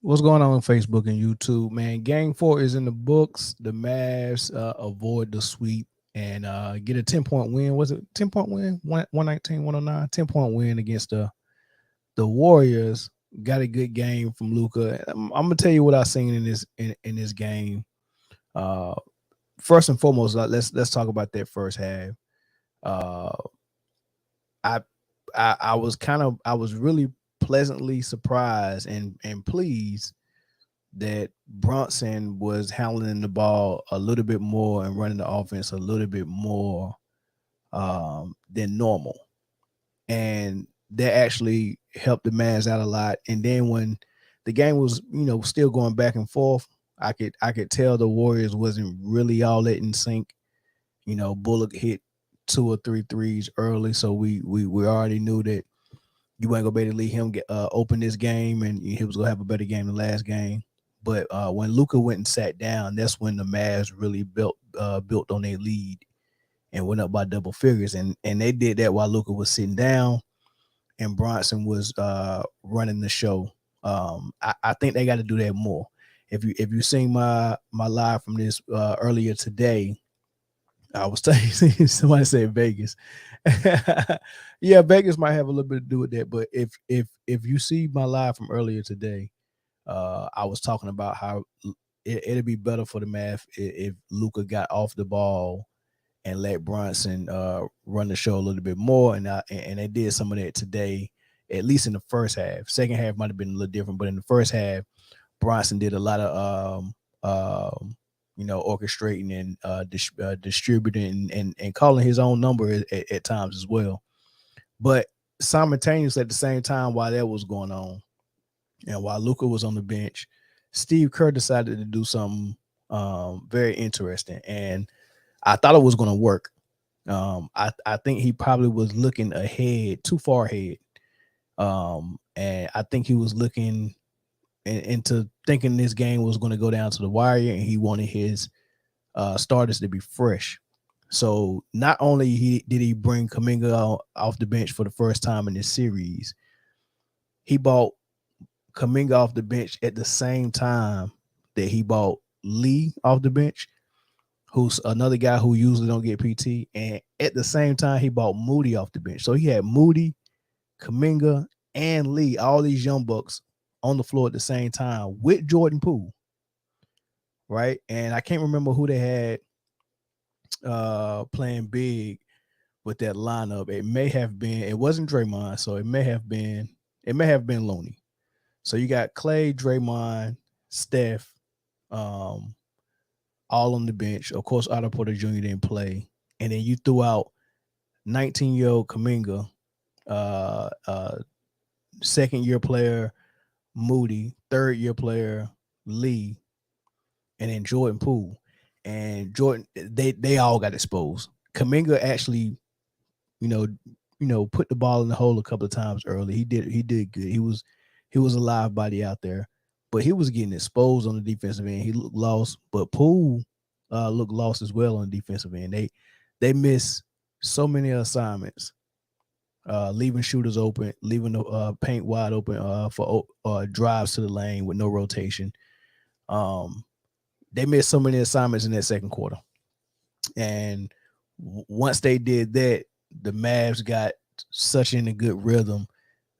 What's going on Facebook and YouTube, man? Game four is in the books. The Mavs avoid the sweep and get a 10-point win. Was it 10-point win? 119, 109, 10-point win against the Warriors. Got a good game from Luca. I'm gonna tell you what I seen in this game. Uh, First and foremost, let's talk about that first half. Uh, I I was really pleasantly surprised and pleased that Bronson was handling the ball a little bit more and running the offense a little bit more than normal, and that actually helped the Mavs out a lot. And then when the game was still going back and forth, I could tell the Warriors wasn't really all that in sync. Bullock hit two or three threes early, so we already knew that you ain't gonna be able to leave him open this game, and he was gonna have a better game than last game. But when Luca went and sat down, that's when the Mavs really built on their lead and went up by double figures, and they did that while Luca was sitting down and Bronson was running the show. I think they got to do that more. If you seen my live from this earlier today, I was telling somebody said Vegas. Yeah, Vegas might have a little bit to do with that. But if you see my live from earlier today, I was talking about how it'd be better for the Mavs if Luca got off the ball and let Bronson run the show a little bit more. And they did some of that today, at least in the first half. Second half might have been a little different, but in the first half, Bronson did a lot of orchestrating and distributing and calling his own number at times as well. But simultaneously at the same time, while that was going on, and while Luca was on the bench, Steve Kerr decided to do something very interesting, and I thought it was going to work. I think he probably was looking ahead, too far ahead, and I think he was looking into thinking this game was going to go down to the wire, and he wanted his starters to be fresh. So not only did he bring Kaminga off the bench for the first time in this series, he bought Kaminga off the bench at the same time that he bought Lee off the bench, who's another guy who usually don't get PT. And at the same time, he bought Moody off the bench. So he had Moody, Kaminga, and Lee, all these young bucks on the floor at the same time with Jordan Poole, right? And I can't remember who they had playing big with that lineup. It wasn't Draymond, so it may have been Looney. So you got Clay, Draymond, Steph, all on the bench. Of course, Otto Porter Jr. didn't play. And then you threw out 19-year-old Kaminga, second-year player Moody, third-year player Lee, and then Jordan Poole. And Jordan, they all got exposed. Kaminga actually, put the ball in the hole a couple of times early. He did good. He was a live body out there, but he was getting exposed on the defensive end. He looked lost, but Poole looked lost as well on the defensive end. They missed so many assignments, leaving shooters open, leaving the paint wide open for drives to the lane with no rotation. They missed so many assignments in that second quarter, and once they did that, the Mavs got such in a good rhythm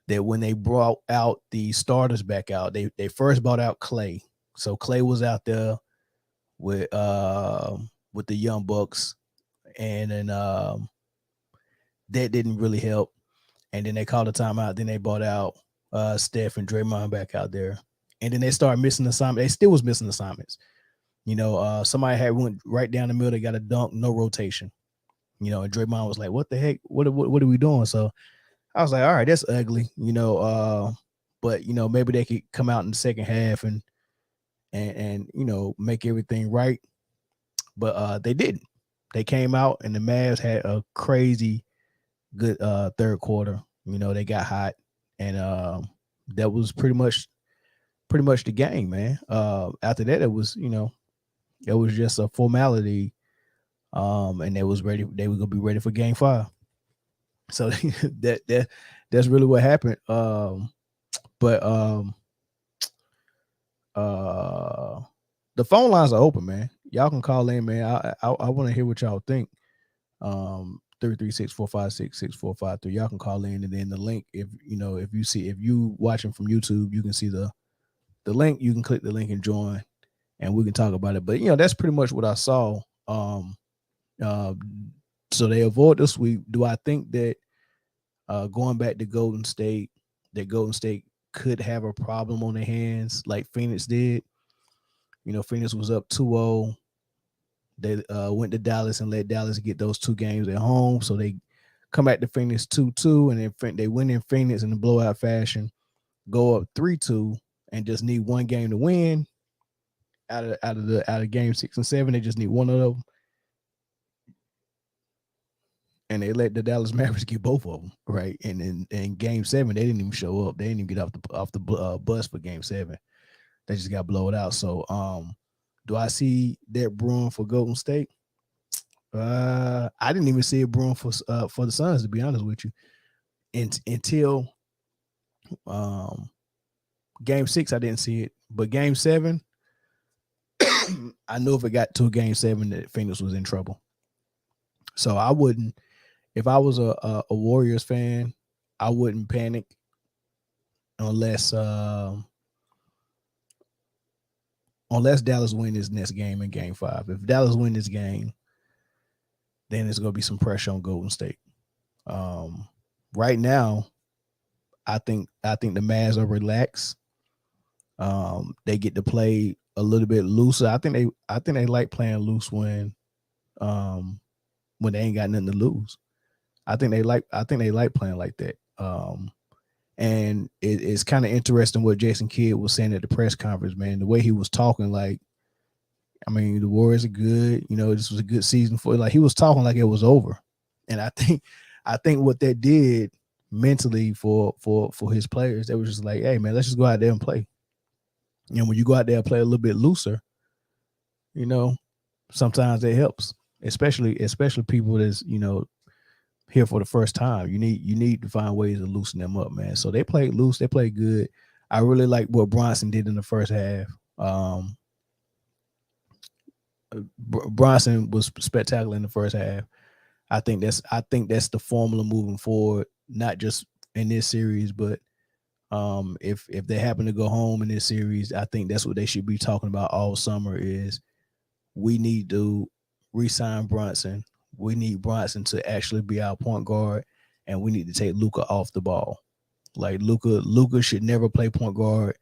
that when they brought out the starters back out, they first brought out Clay. So Clay was out there with the young bucks, and then that didn't really help. And then they called a timeout. Then they brought out Steph and Draymond back out there, and then they started missing assignments. They still was missing assignments. Somebody had went right down the middle. They got a dunk, no rotation. And Draymond was like, "What the heck? What are we doing?" So I was like, "All right, that's ugly." But maybe they could come out in the second half and make everything right. But they didn't. They came out and the Mavs had a crazy good third quarter. They got hot, and that was pretty much the game, man. After that, it was just a formality, and they was ready. They were gonna be ready for Game 5. So that's really what happened. But Uh, the phone lines are open, man. Y'all can call in, man. I want to hear what y'all think. 336-456-6453. Y'all can call in, and then the link. If you watching from YouTube, you can see the link. You can click the link and join, and we can talk about it. But that's pretty much what I saw. Uh, so they avoid the sweep. Do I think that going back to Golden State, that Golden State could have a problem on their hands like Phoenix did? Phoenix was up 2-0. They went to Dallas and let Dallas get those two games at home. So they come back to Phoenix 2-2, and then they win in Phoenix in the blowout fashion, go up 3-2, and just need one game to win. Out of game 6 and 7, they just need one of them, and they let the Dallas Mavericks get both of them, right? And in game 7, they didn't even show up. They didn't even get off the bus for game 7. They just got blown out. So, do I see that brewing for Golden State? I didn't even see it brewing for the Suns, to be honest with you, until game 6. I didn't see it, but game 7, I knew if it got to game 7 that Phoenix was in trouble. So I wouldn't, if I was a Warriors fan, I wouldn't panic unless Dallas win this next game in game 5. If Dallas win this game, then there's going to be some pressure on Golden State. Right now, I think the Mavs are relaxed. They get to play a little bit looser. I think they like playing loose when they ain't got nothing to lose. I think they like playing like that. And it's kind of interesting what Jason Kidd was saying at the press conference, man. The way he was talking, like, I mean, the Warriors are good. This was a good season for it. Like, he was talking like it was over. And I think what that did mentally for his players, they was just like, hey, man, let's just go out there and play. When you go out there and play a little bit looser, sometimes it helps, especially people that's, here for the first time. You need to find ways to loosen them up, man. So they played loose. They played good. I really like what Bronson did in the first half. Bronson was spectacular in the first half. I think that's the formula moving forward, not just in this series, but if they happen to go home in this series, I think that's what they should be talking about all summer is we need to re-sign Bronson. We need Bronson to actually be our point guard, and we need to take Luka off the ball. Like Luka should never play point guard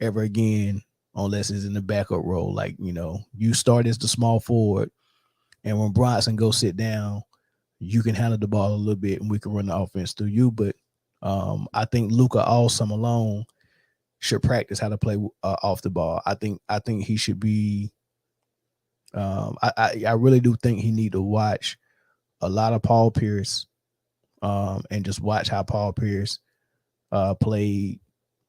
ever again unless it's in the backup role. Like, you start as the small forward, and when Bronson goes sit down, you can handle the ball a little bit, and we can run the offense through you. But I think Luka all summer long should practice how to play off the ball. I think he should be. I really do think he need to watch a lot of Paul Pierce, and just watch how Paul Pierce played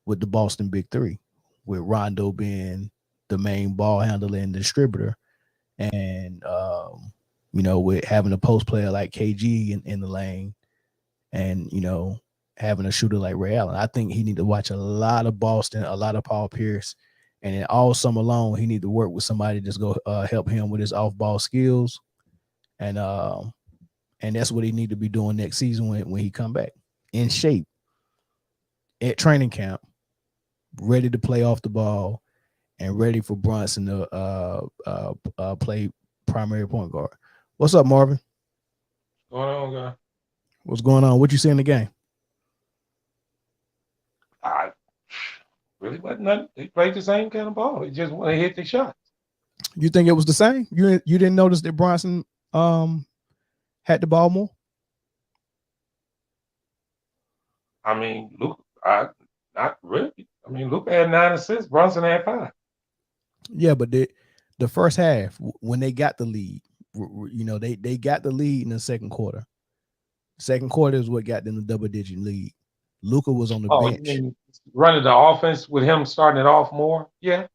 with the Boston Big Three, with Rondo being the main ball handler and distributor, and with having a post player like KG in the lane, and having a shooter like Ray Allen. I think he need to watch a lot of Boston, a lot of Paul Pierce. And then all summer long, he need to work with somebody to just go help him with his off-ball skills, and that's what he need to be doing next season when he come back in shape at training camp, ready to play off the ball, and ready for Bronson to play primary point guard. What's up, Marvin? What's going on, guy? What's going on? What you see in the game? I really wasn't nothing. They played the same kind of ball. They just want to hit the shots. You think it was the same? You didn't notice that Bronson had the ball more? I mean, Luke, not really. I mean, Luke had 9 assists. Brunson had 5. Yeah, but the first half when they got the lead, they got the lead in the second quarter. Second quarter is what got them the double-digit lead. Luka was on the Oh, you bench. mean running the offense with him starting it off more? Yeah.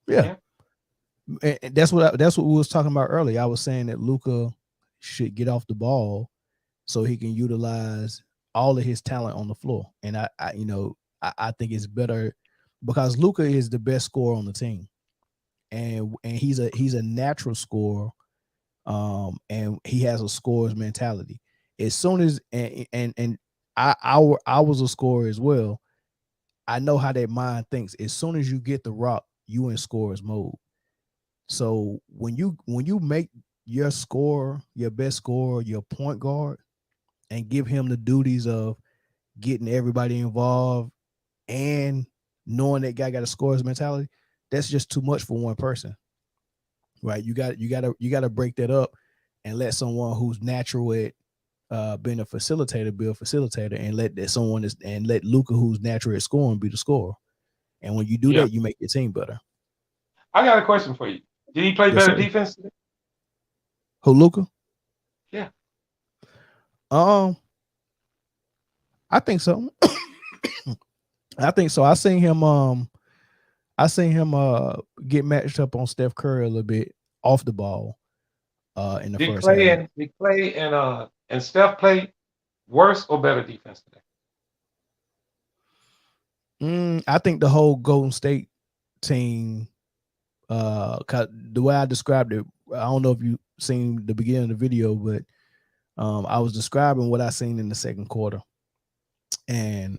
Yeah. And that's what we was talking about earlier. I was saying that Luka should get off the ball so he can utilize all of his talent on the floor. And I think it's better because Luka is the best scorer on the team, and he's a natural scorer, and he has a scorer's mentality. As soon as and I was a scorer as well. I know how that mind thinks. As soon as you get the rock, you in scorer's mode. So when you make your scorer, your best scorer, your point guard, and give him the duties of getting everybody involved and knowing that guy got a scorer's mentality, that's just too much for one person, right? You got to break that up and let someone who's natural at being a facilitator be a facilitator, and let that someone is and let Luca, who's natural at scoring, be the scorer. And when you do Yeah. that, you make your team better. I got a question for you. Did he play Yes, better sir. defense today? Who, Luca? Yeah. Um, I think so. I think so. I seen him get matched up on Steph Curry a little bit off the ball in the Did first Clay half. and did Clay and Steph play worse or better defense today? I think the whole Golden State team, 'cause the way I described it, I don't know if you seen the beginning of the video, but I was describing what I seen in the second quarter, and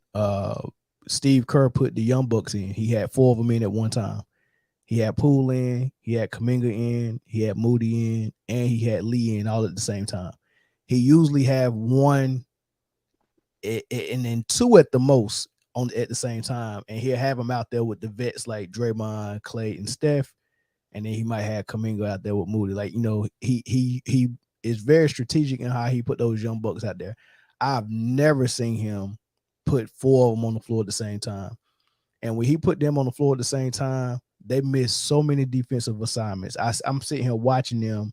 Steve Kerr put the young bucks in. He had four of them in at one time. He had Poole in, he had Kaminga in, he had Moody in, and he had Lee in all at the same time. He usually have one and then two at the most on at the same time, and he'll have them out there with the vets like Draymond, Clay, and Steph, and then he might have Kaminga out there with Moody. Like, he is very strategic in how he put those young bucks out there. I've never seen him put four of them on the floor at the same time. And when he put them on the floor at the same time, they missed so many defensive assignments. I'm sitting here watching them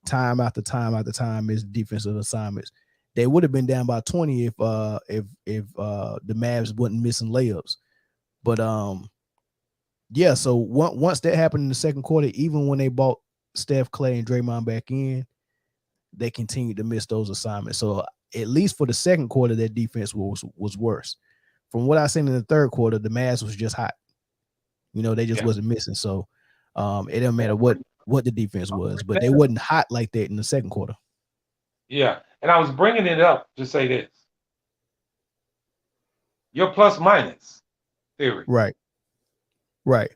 time after time after time miss defensive assignments. They would have been down by 20 if the Mavs wasn't missing layups. But yeah, so once that happened in the second quarter, even when they bought Steph, Clay, and Draymond back in, they continued to miss those assignments. So at least for the second quarter, their defense was worse. From what I seen in the third quarter, the Mavs was just hot. They just Yeah. wasn't missing. So it didn't matter what the defense I'm was, bringing but they that up. wasn't hot like that in the second quarter. Yeah. And I was bringing it up to say this. Your plus minus theory. Right. Right.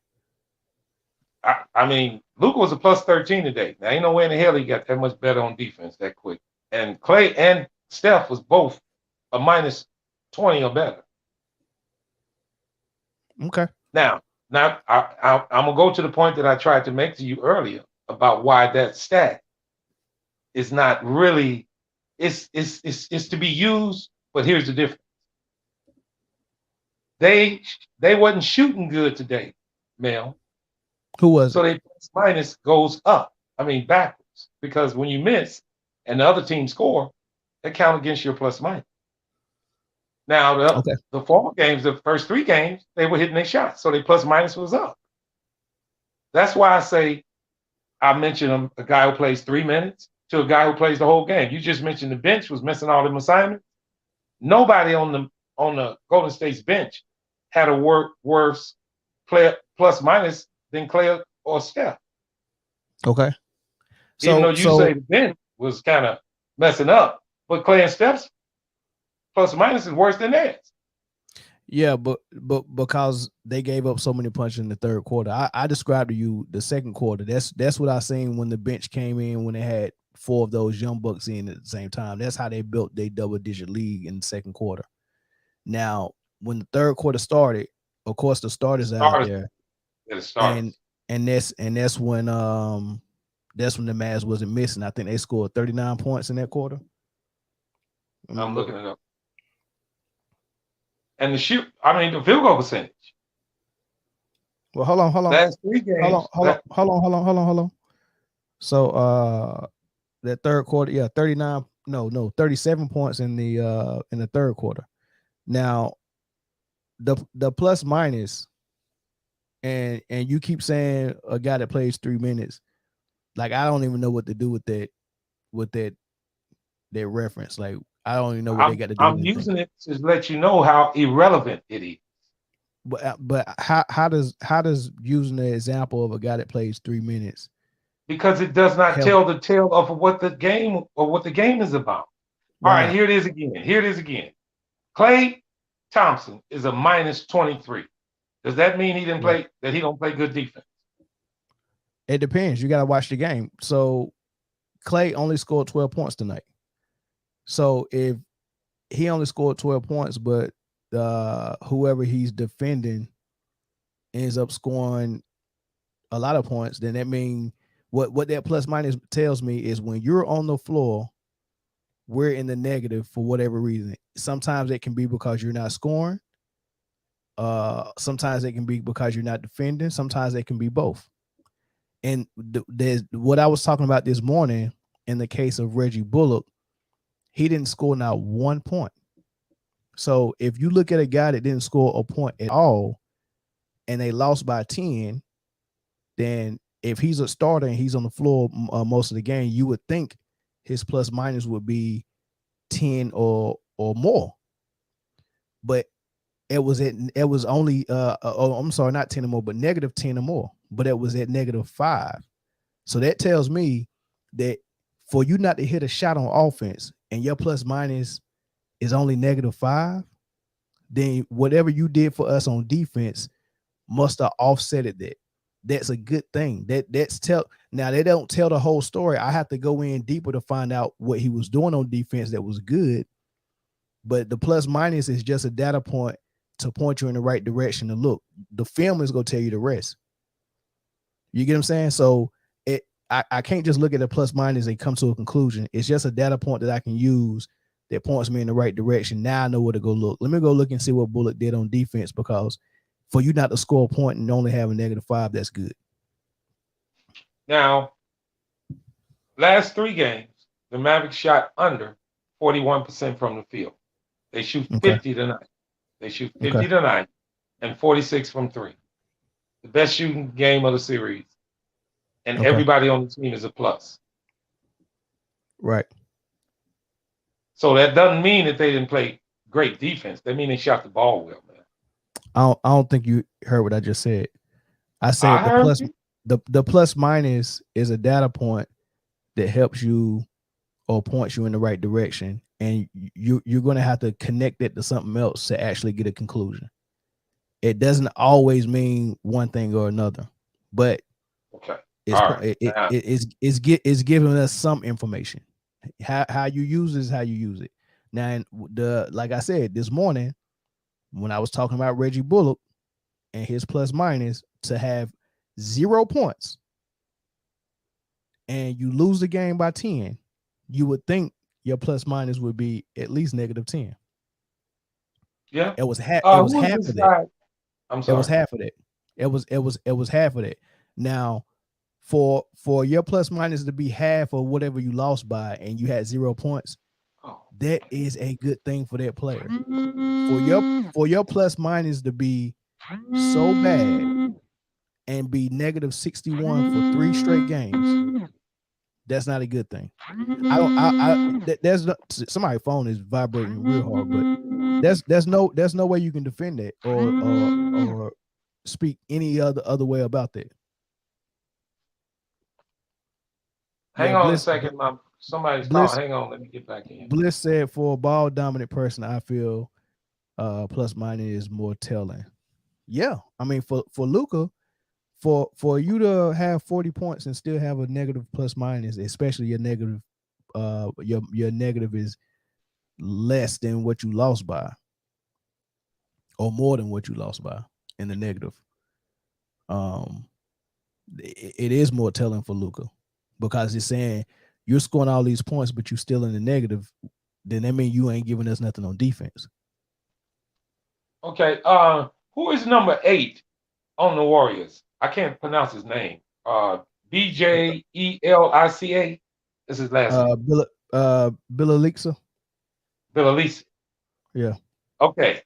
I mean, Luka was a plus 13 today. Now, ain't no way in the hell he got that much better on defense that quick. And Clay and Steph was both a minus 20 or better. Okay. Now, I'm going to go to the point that I tried to make to you earlier about why that stat is not really, it's to be used, but here's the difference. They wasn't shooting good today, Mel. Who was So it? their plus minus goes up. I mean backwards. Because when you miss and the other team score, they count against your plus minus. Now Okay. the former games, the first three games, they were hitting their shots. So their plus minus was up. That's why I say I mentioned a guy who plays 3 minutes to a guy who plays the whole game. You just mentioned the bench was missing all them assignments. Nobody on the Golden State's bench had a worse player plus minus than Clay or Steph. Okay. Even though So you so say the bench was kind of messing up, but Clay and Steph's plus minus is worse than theirs. yeah, but because they gave up so many punches in the third quarter, I described to you the second quarter. That's what I seen when the bench came in, when they had four of those young bucks in at the same time. That's how they built their double digit league in the second quarter. Now, when the third quarter started, of course the The starters are out starters, there, yeah, the and starters. that's when the Mavs wasn't missing. I think they scored 39 points in that quarter. Let me I'm looking look. it up. And the field goal percentage. Well, hold on, hold on, Last three hold on, games, hold on, hold on, hold on, hold on, hold on. So that third quarter, yeah, 39, no, 37 points in the third quarter. Now the plus minus, and you keep saying a guy that plays 3 minutes. Like, I don't even know what to do with that reference. Like, I don't even know what they got to do with I'm anything. using it to let you know how irrelevant it is. but how does using the example of a guy that plays 3 minutes because it does not help? tell the tale of what the game is about. All Why right, not? here it is again. Here it is again. Klay Thompson is a minus 23. Does that mean Right. he don't play good defense? It depends. You got to watch the game. So Clay only scored 12 points tonight. So if he only scored 12 points, but whoever he's defending ends up scoring a lot of points, then that means what that plus minus tells me is when you're on the floor, we're in the negative for whatever reason. Sometimes it can be because you're not scoring. Sometimes it can be because you're not defending. Sometimes it can be both. And there's what I was talking about this morning in the case of Reggie Bullock, he didn't score not 1 point. So if you look at a guy that didn't score a point at all and they lost by 10, then if he's a starter and he's on the floor most of the game, you would think his plus minus would be 10 or more. But it was only I'm sorry, not 10 or more, but negative 10 or more. But it was at -5. So that tells me that for you not to hit a shot on offense and your plus minus is only -5, then whatever you did for us on defense must have offsetted that. That's a good thing. Now they don't tell the whole story. I have to go in deeper to find out what he was doing on defense that was good. But the plus minus is just a data point to point you in the right direction to look. The film is going to tell you the rest. You get what I'm saying? So I can't just look at the plus minus and come to a conclusion. It's just a data point that I can use that points me in the right direction. Now I know where to go look. Let me go look and see what Bullock did on defense, because for you not to score a point and only have a -5, that's good. Now, last 3 games, the Mavericks shot under 41% from the field. They shoot Okay. 50 tonight. They shoot Okay. 50 tonight and 46 from 3. The best shooting game of the series. And Okay. everybody on the team is a plus. Right. So that doesn't mean that they didn't play great defense. That means they shot the ball well, man. I don't think you heard what I just said. I I said heard you. the plus minus is a data point that helps you or points you in the right direction, and you're going to have to connect it to something else to actually get a conclusion. It doesn't always mean one thing or another, but Okay. it's All right. Now, it's giving us some information. How you use it is how you use it. Now, like I said this morning when I was talking about Reggie Bullock and his plus minus, to have 0 points and you lose the game by 10, you would think your plus minus would be at least -10. yeah. It was half. It was Who is half this of that. guy? I'm It was sorry. half of that. It was half of that. Now, for your plus minus to be half of whatever you lost by, and you had 0 points, Oh. that is a good thing for that player. For your plus minus to be so bad and be -61 for 3 straight games, that's not a good thing. There's no, somebody's phone is vibrating real hard, but there's no way you can defend it or speak any other way about that. Hang Yeah, on a second, somebody's calling. Bliss Hang on, let me get back in. Bliss said for a ball dominant person, I feel plus minus is more telling. Yeah, I mean for Luka, for you to have 40 points and still have a negative plus minus, especially your negative, your negative is less than what you lost by, or more than what you lost by in the negative. It is more telling for Luka, because it's saying you're scoring all these points, but you're still in the negative. Then that means you ain't giving us nothing on defense. Okay. Who is number 8 on the Warriors? I can't pronounce his name. Bjelica. This is his last name. Bill Alexa. Bjelica. Yeah. Okay.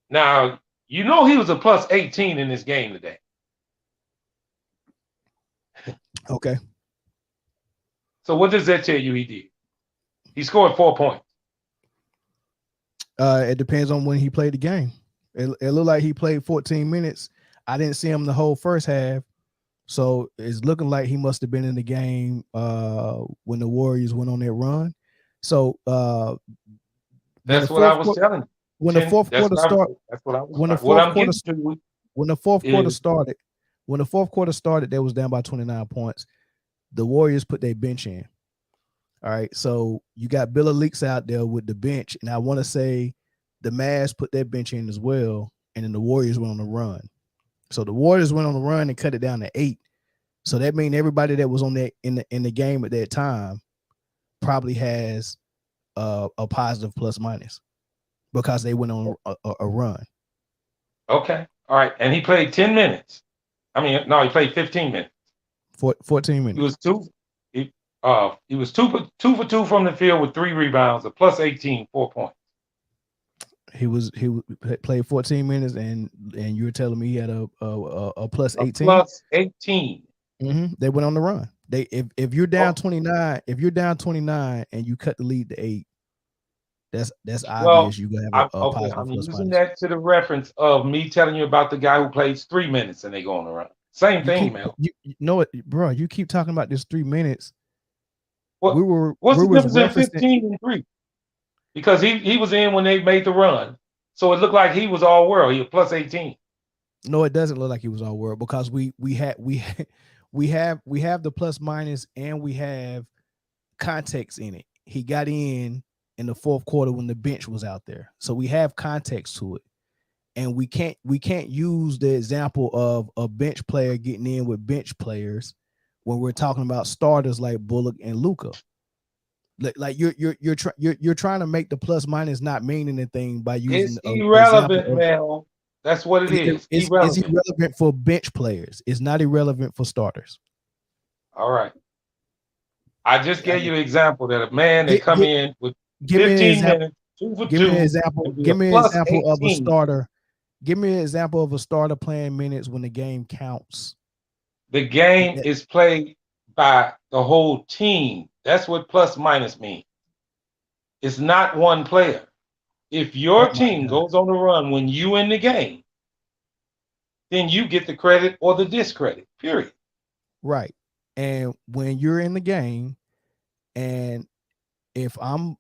Now, you know he was a plus 18 in this game today. Okay. So what does that tell you he did? He scored 4 points. It depends on when he played the game. It looked like he played 14 minutes. I didn't see him the whole first half. So it's looking like he must have been in the game when the Warriors went on that run. So when the That's what I fourth was quarter telling you. when the fourth quarter start That's what I was. when the What fourth I'm quarter getting to when the fourth quarter is started when the fourth quarter started, they was down by 29 points. The Warriors put their bench in. All right. So you got Billa Leaks out there with the bench. And I want to say the Mavs put their bench in as well. And then the Warriors went on the run. So the Warriors went on the run and cut it down to 8. So that means everybody that was on that in the game at that time probably has a positive plus minus because they went on a run. okay. All right. And he played 10 minutes. I mean, no, he played 15 minutes. 14 He minutes. was he was two for two from the field with 3 rebounds, a plus 18, 4 points. He played 14 minutes, and you were telling me he had a plus A 18. plus 18. They went on the run. They if you're down Oh, 29, if you're down 29 and you cut the lead to 8, that's well, obvious. You gonna have I'm a okay. positive I'm plus using minus. that to the reference of me telling you about the guy who plays 3 minutes and they go on the run. Same You thing, keep man. you know it, bro. You keep talking about this 3 minutes. What what's We the was difference in referencing. 15 and 3? Because he was in when they made the run. So it looked like he was all world. He was plus 18. No, it doesn't look like he was all world because we have the plus minus and we have context in it. He got in the fourth quarter when the bench was out there, so we have context to it. And we can't use the example of a bench player getting in with bench players when we're talking about starters like Bullock and Luka. Like you're trying to make the plus minus not mean anything by using It's an example irrelevant, of man. That's what it is. it's Irrelevant. irrelevant for bench players. It's not irrelevant for starters. All right. I just I gave mean, you an example that a man that get, come get, in with give me an 15 example. minutes, 2 for Give me an 2, example. and be a Give me an plus example of a 18. starter. Give me an example of a starter playing minutes when the game counts. The game is played by the whole team. That's what plus minus means. It's not one player. If Oh your my team God. goes on the run when you in the game, then you get the credit or the discredit. Period. Right. And when you're in the game, and if I'm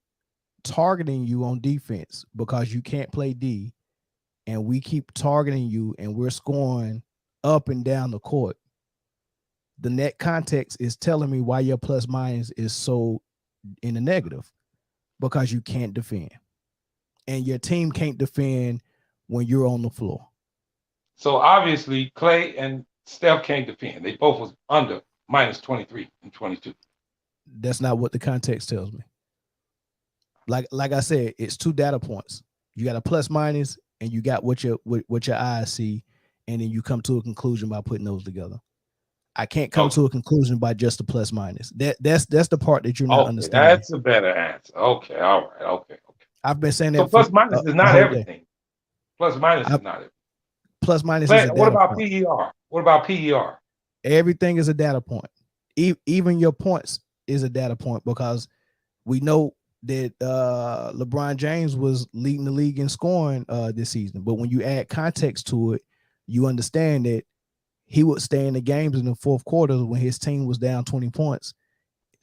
targeting you on defense because you can't play D, and we keep targeting you and we're scoring up and down the court, the net context is telling me why your plus minus is so in the negative because you can't defend. And your team can't defend when you're on the floor. So obviously, Clay and Steph can't defend. They both was under minus 23 and 22. That's not what the context tells me. Like I said, it's 2 data points. You got a plus minus and you got what your eyes see, and then you come to a conclusion by putting those together. I can't come Okay. to a conclusion by just the plus minus. That's the part that you're not Okay, understanding. that's a better answer. Okay, all right. Okay. I've been saying So that for plus minus is a not whole day. everything. Plus minus I, is not everything. plus minus is a What data about point. PER? What about PER? Everything is a data point. Even your points is a data point because we know that LeBron James was leading the league in scoring this season. But when you add context to it, you understand that he would stay in the games in the fourth quarter when his team was down 20 points,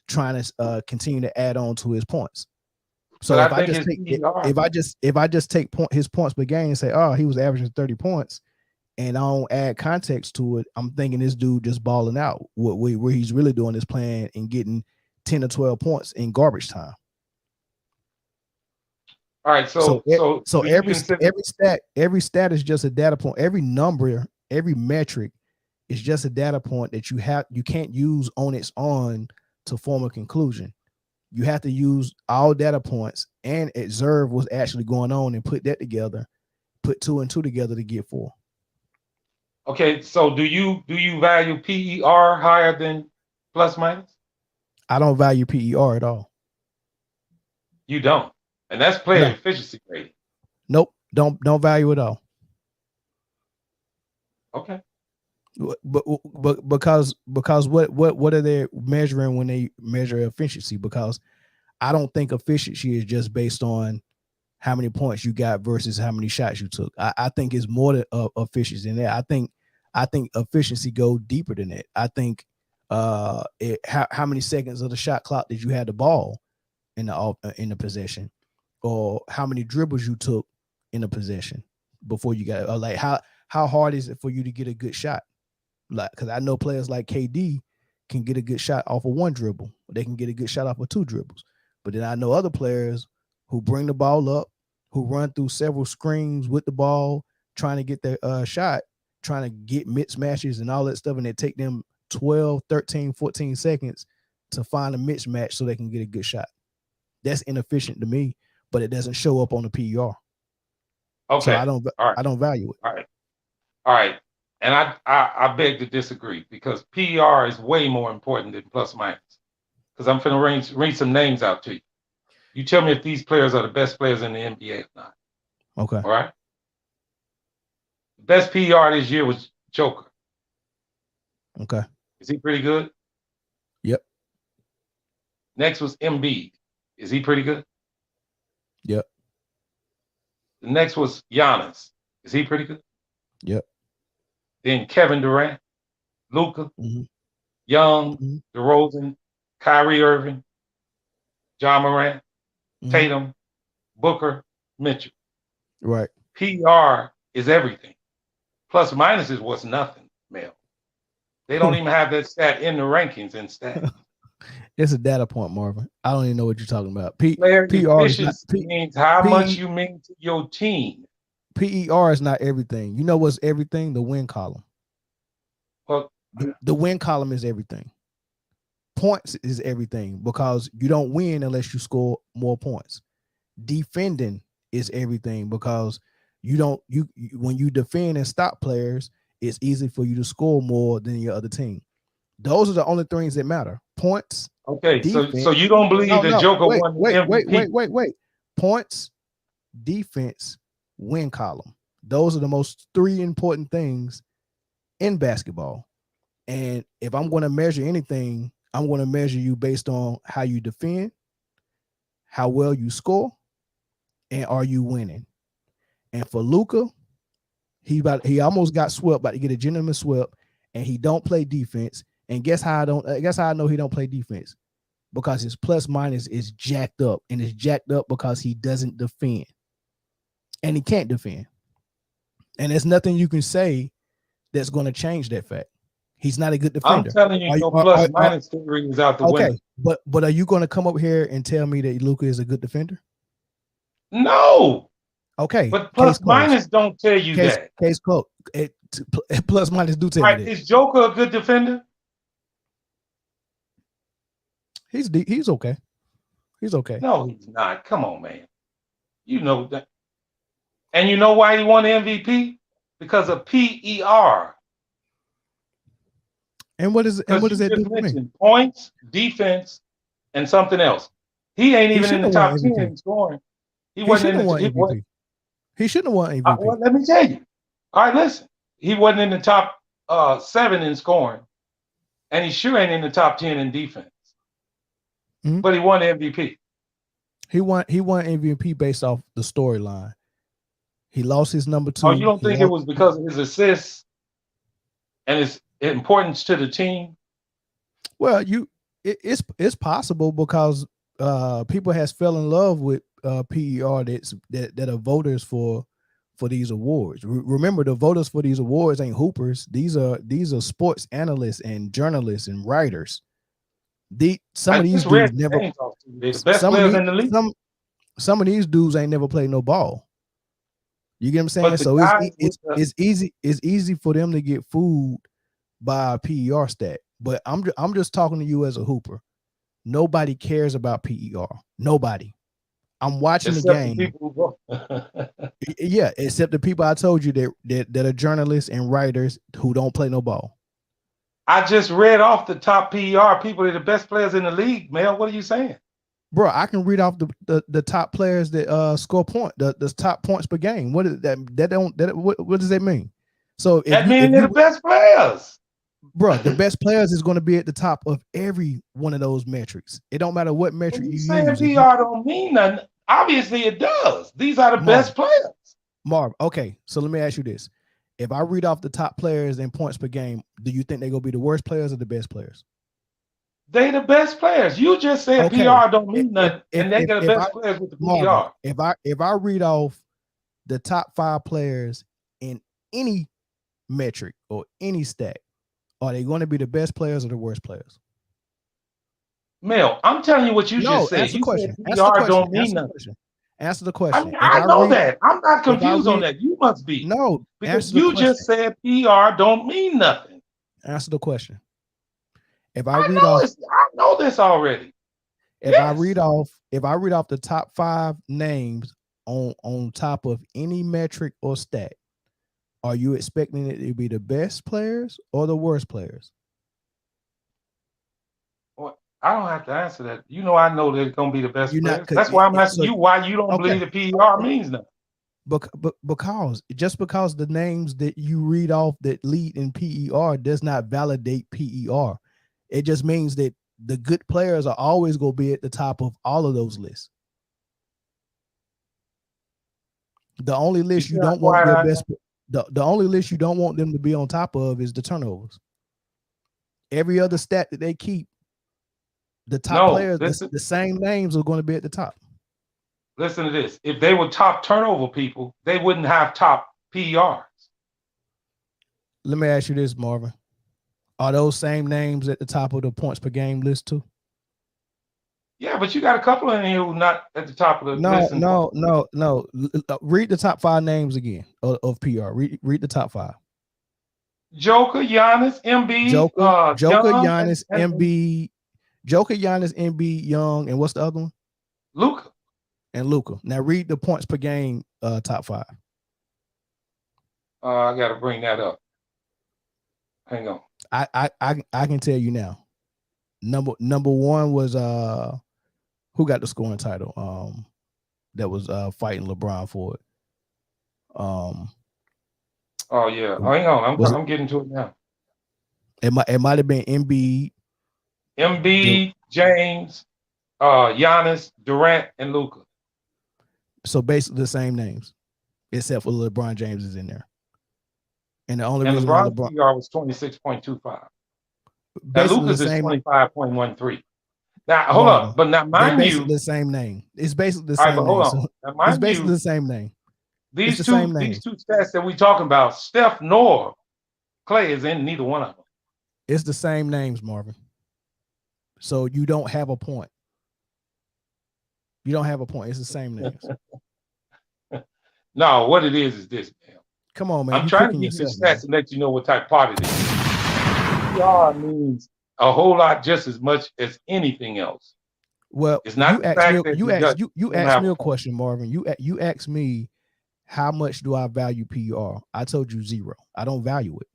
trying to continue to add on to his points. But So I think his PER. if I just take his points per game and say, oh, he was averaging 30 points, and I don't add context to it, I'm thinking this dude just balling out. Where he's really doing is playing and getting 10 or 12 points in garbage time. All right. So So do you consider? every stat is just a data point. Every number, every metric is just a data point that you can't use on its own to form a conclusion. You have to use all data points and observe what's actually going on and put that together, put 2 and 2 together to get 4. Okay. So do you value PER higher than plus minus? I don't value PER at all. You don't, and that's player No, efficiency rating. nope, don't value it all. Okay. But because what are they measuring when they measure efficiency? Because I don't think efficiency is just based on how many points you got versus how many shots you took. I think it's more than efficiency than that. I think efficiency go deeper than that. I think how many seconds of the shot clock did you have the ball in the possession, or how many dribbles you took in the possession before you got like how hard is it for you to get a good shot? Like, because I know players like KD can get a good shot off of one dribble. They can get a good shot off of two dribbles. But then I know other players who bring the ball up, who run through several screens with the ball, trying to get their shot, trying to get mismatches and all that stuff, and it take them 12, 13, 14 seconds to find a mismatch so they can get a good shot. That's inefficient to me, but it doesn't show up on the PER. Okay. So I don't value it. All right. And I beg to disagree, because PER is way more important than plus minus. Because I'm going to read some names out to you. You tell me if these players are the best players in the NBA or not. Okay. All right. The best PER this year was Joker. Okay. Is he pretty good? Yep. Next was Embiid. Is he pretty good? Yep. The next was Giannis. Is he pretty good? Yep. Then Kevin Durant, Luka, Young, DeRozan, Kyrie Irving, John Morant, Tatum, Booker, Mitchell. Right. PR is everything. Plus minus is what's nothing, Mel. They don't even have that stat in the rankings in stats. It's a data point, Marvin. I don't even know what you're talking about. Player efficiency means how much you mean to your team. PER is not everything. You know what's everything? The win column. Well, the win column is everything. Points is everything, because you don't win unless you score more points. Defending is everything, because when you defend and stop players, it's easy for you to score more than your other team. Those are the only things that matter. Points. Okay, defense. So you don't believe that Joker won the MVP? Wait. Points, defense, win column. Those are the most three important things in basketball. And if I'm going to measure anything, I'm going to measure you based on how you defend, how well you score, and are you winning. And for Luka, he almost got swept, about to get a gentleman swept, and he don't play defense. And guess how I know he don't play defense? Because his plus minus is jacked up, and it's jacked up because he doesn't defend. And he can't defend. And there's nothing you can say that's going to change that fact. He's not a good defender. I'm telling you, your plus minus theory is out the window. Okay, but are you going to come up here and tell me that Luka is a good defender? No. Okay. But plus minus don't tell you that. Case closed. Plus minus do tell me that. Is Joker a good defender? He's okay. He's okay. No, he's not. Come on, man. You know that. And you know why he won the MVP? Because of PER. And what does that do for me? Points, defense, and something else. He ain't even in the top 10 in scoring. He wasn't in the MVP. He shouldn't have won MVP. Well, let me tell you. All right, listen. He wasn't in the top 7 in scoring, and he sure ain't in the top 10 in defense. But he won the MVP. He won MVP based off the storyline. He lost his number 2. Oh, you don't think it was because of his assists and his importance to the team? Well, it's possible, because people has fell in love with PER that are voters for these awards. Remember, the voters for these awards ain't hoopers. These are sports analysts and journalists and writers. Some of these dudes never. The best players in the league. Some of these dudes ain't never played no ball. You get what I'm saying? So it's easy. It's easy for them to get fooled by a PER stat. But I'm just talking to you as a hooper. Nobody cares about PER. Nobody. I'm watching the game. Yeah, except the people I told you that are journalists and writers who don't play no ball. I just read off the top PER people that are the best players in the league, Mel. What are you saying? Bro, I can read off the top players that score the top points per game. What is that? What does that mean? So that means they're the best players. Bro, the best players is going to be at the top of every one of those metrics. It don't matter what metric you use. PR don't mean nothing. Obviously, it does. These are the Marv, best players. Marv. Okay, so let me ask you this: if I read off the top players in points per game, do you think they're gonna be the worst players or the best players? They the best players. You just said Okay, PR don't mean nothing, and they got the if I best players with the Marvin, PR. if I read off the top 5 players in any metric or any stat, are they going to be the best players or the worst players? Mel, I'm telling you what you No, just said. answer the You said question. Answer the PR question. don't mean Answer the nothing. question. Answer the I question. mean, I know that. I'm not if I confused on read, that. You must be. no, Because answer the you question. just said PR don't mean nothing. Answer the question. If I I read know off, it's I know this already. Yes. if I read off the top 5 names on top of any metric or stat, are you expecting it to be the best players or the worst players? Well, I don't have to answer that. You know I know they're gonna be the best You're not, players. That's why I'm asking so you why you don't okay. believe the PR means nothing. Because just because the names that you read off that lead in PER does not validate PER. It just means that the good players are always going to be at the top of all of those lists. The only list you don't want your best, the only list you don't want them to be on top of is the turnovers. Every other stat that they keep, the top players, the same names are going to be at the top. Listen to this. If they were top turnover people, they wouldn't have top PERs. Let me ask you this, Marvin. Are those same names at the top of the points per game list too? Yeah, but you got a couple in here who not at the top of the list. No. Read the top 5 names again of PR. Read the top 5. Joker, Giannis, Embiid, Joker, Young, Giannis, Embiid, Joker, Giannis, Embiid, Young, and what's the other one? Luka. And Luka. Now read the points per game top 5. I got to bring that up. Hang on. I can tell you now. Number 1 was who got the scoring title? That was fighting LeBron for it. Oh yeah. Hang on. I'm getting to it now. It might have been Embiid, James, Giannis, Durant, and Luka. So basically the same names, except for LeBron James is in there. And the only reason why LeBron PR was 26.25. Now Luka's is 25.13. Now hold up, but now mind you, the same name. It's basically the same name. So it's basically the same name. These two stats that we talking about, Steph nor Clay is in neither one of them. It's the same names, Marvin. So you don't have a point. You don't have a point. It's the same names. No, what it is this, man. Come on, man. I'm trying to give you stats and let you know what type of party it is. PR means a whole lot just as much as anything else. Well, it's not you asked me a question, Marvin. You asked me how much do I value PR? I told you 0. I don't value it.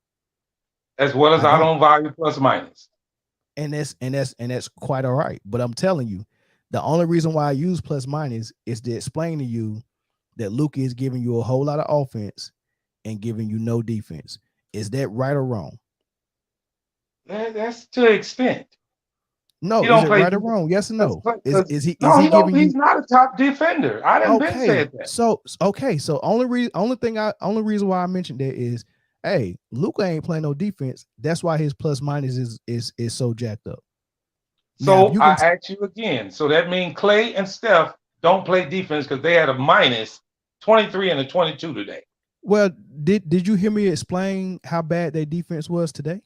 As well as I don't value plus minus. And that's quite all right. But I'm telling you, the only reason why I use plus minus is to explain to you that Luka is giving you a whole lot of offense and giving you no defense. Is that right or wrong? That's to an extent. No, is it right or wrong? Yes or no? He's not a top defender. I didn't been said that. So only reason why I mentioned that is, hey, Luka ain't playing no defense. That's why his plus minus is so jacked up. So I ask you again. So that means Clay and Steph don't play defense because they had a minus 23 and a 22 today. Well, did you hear me explain how bad their defense was today?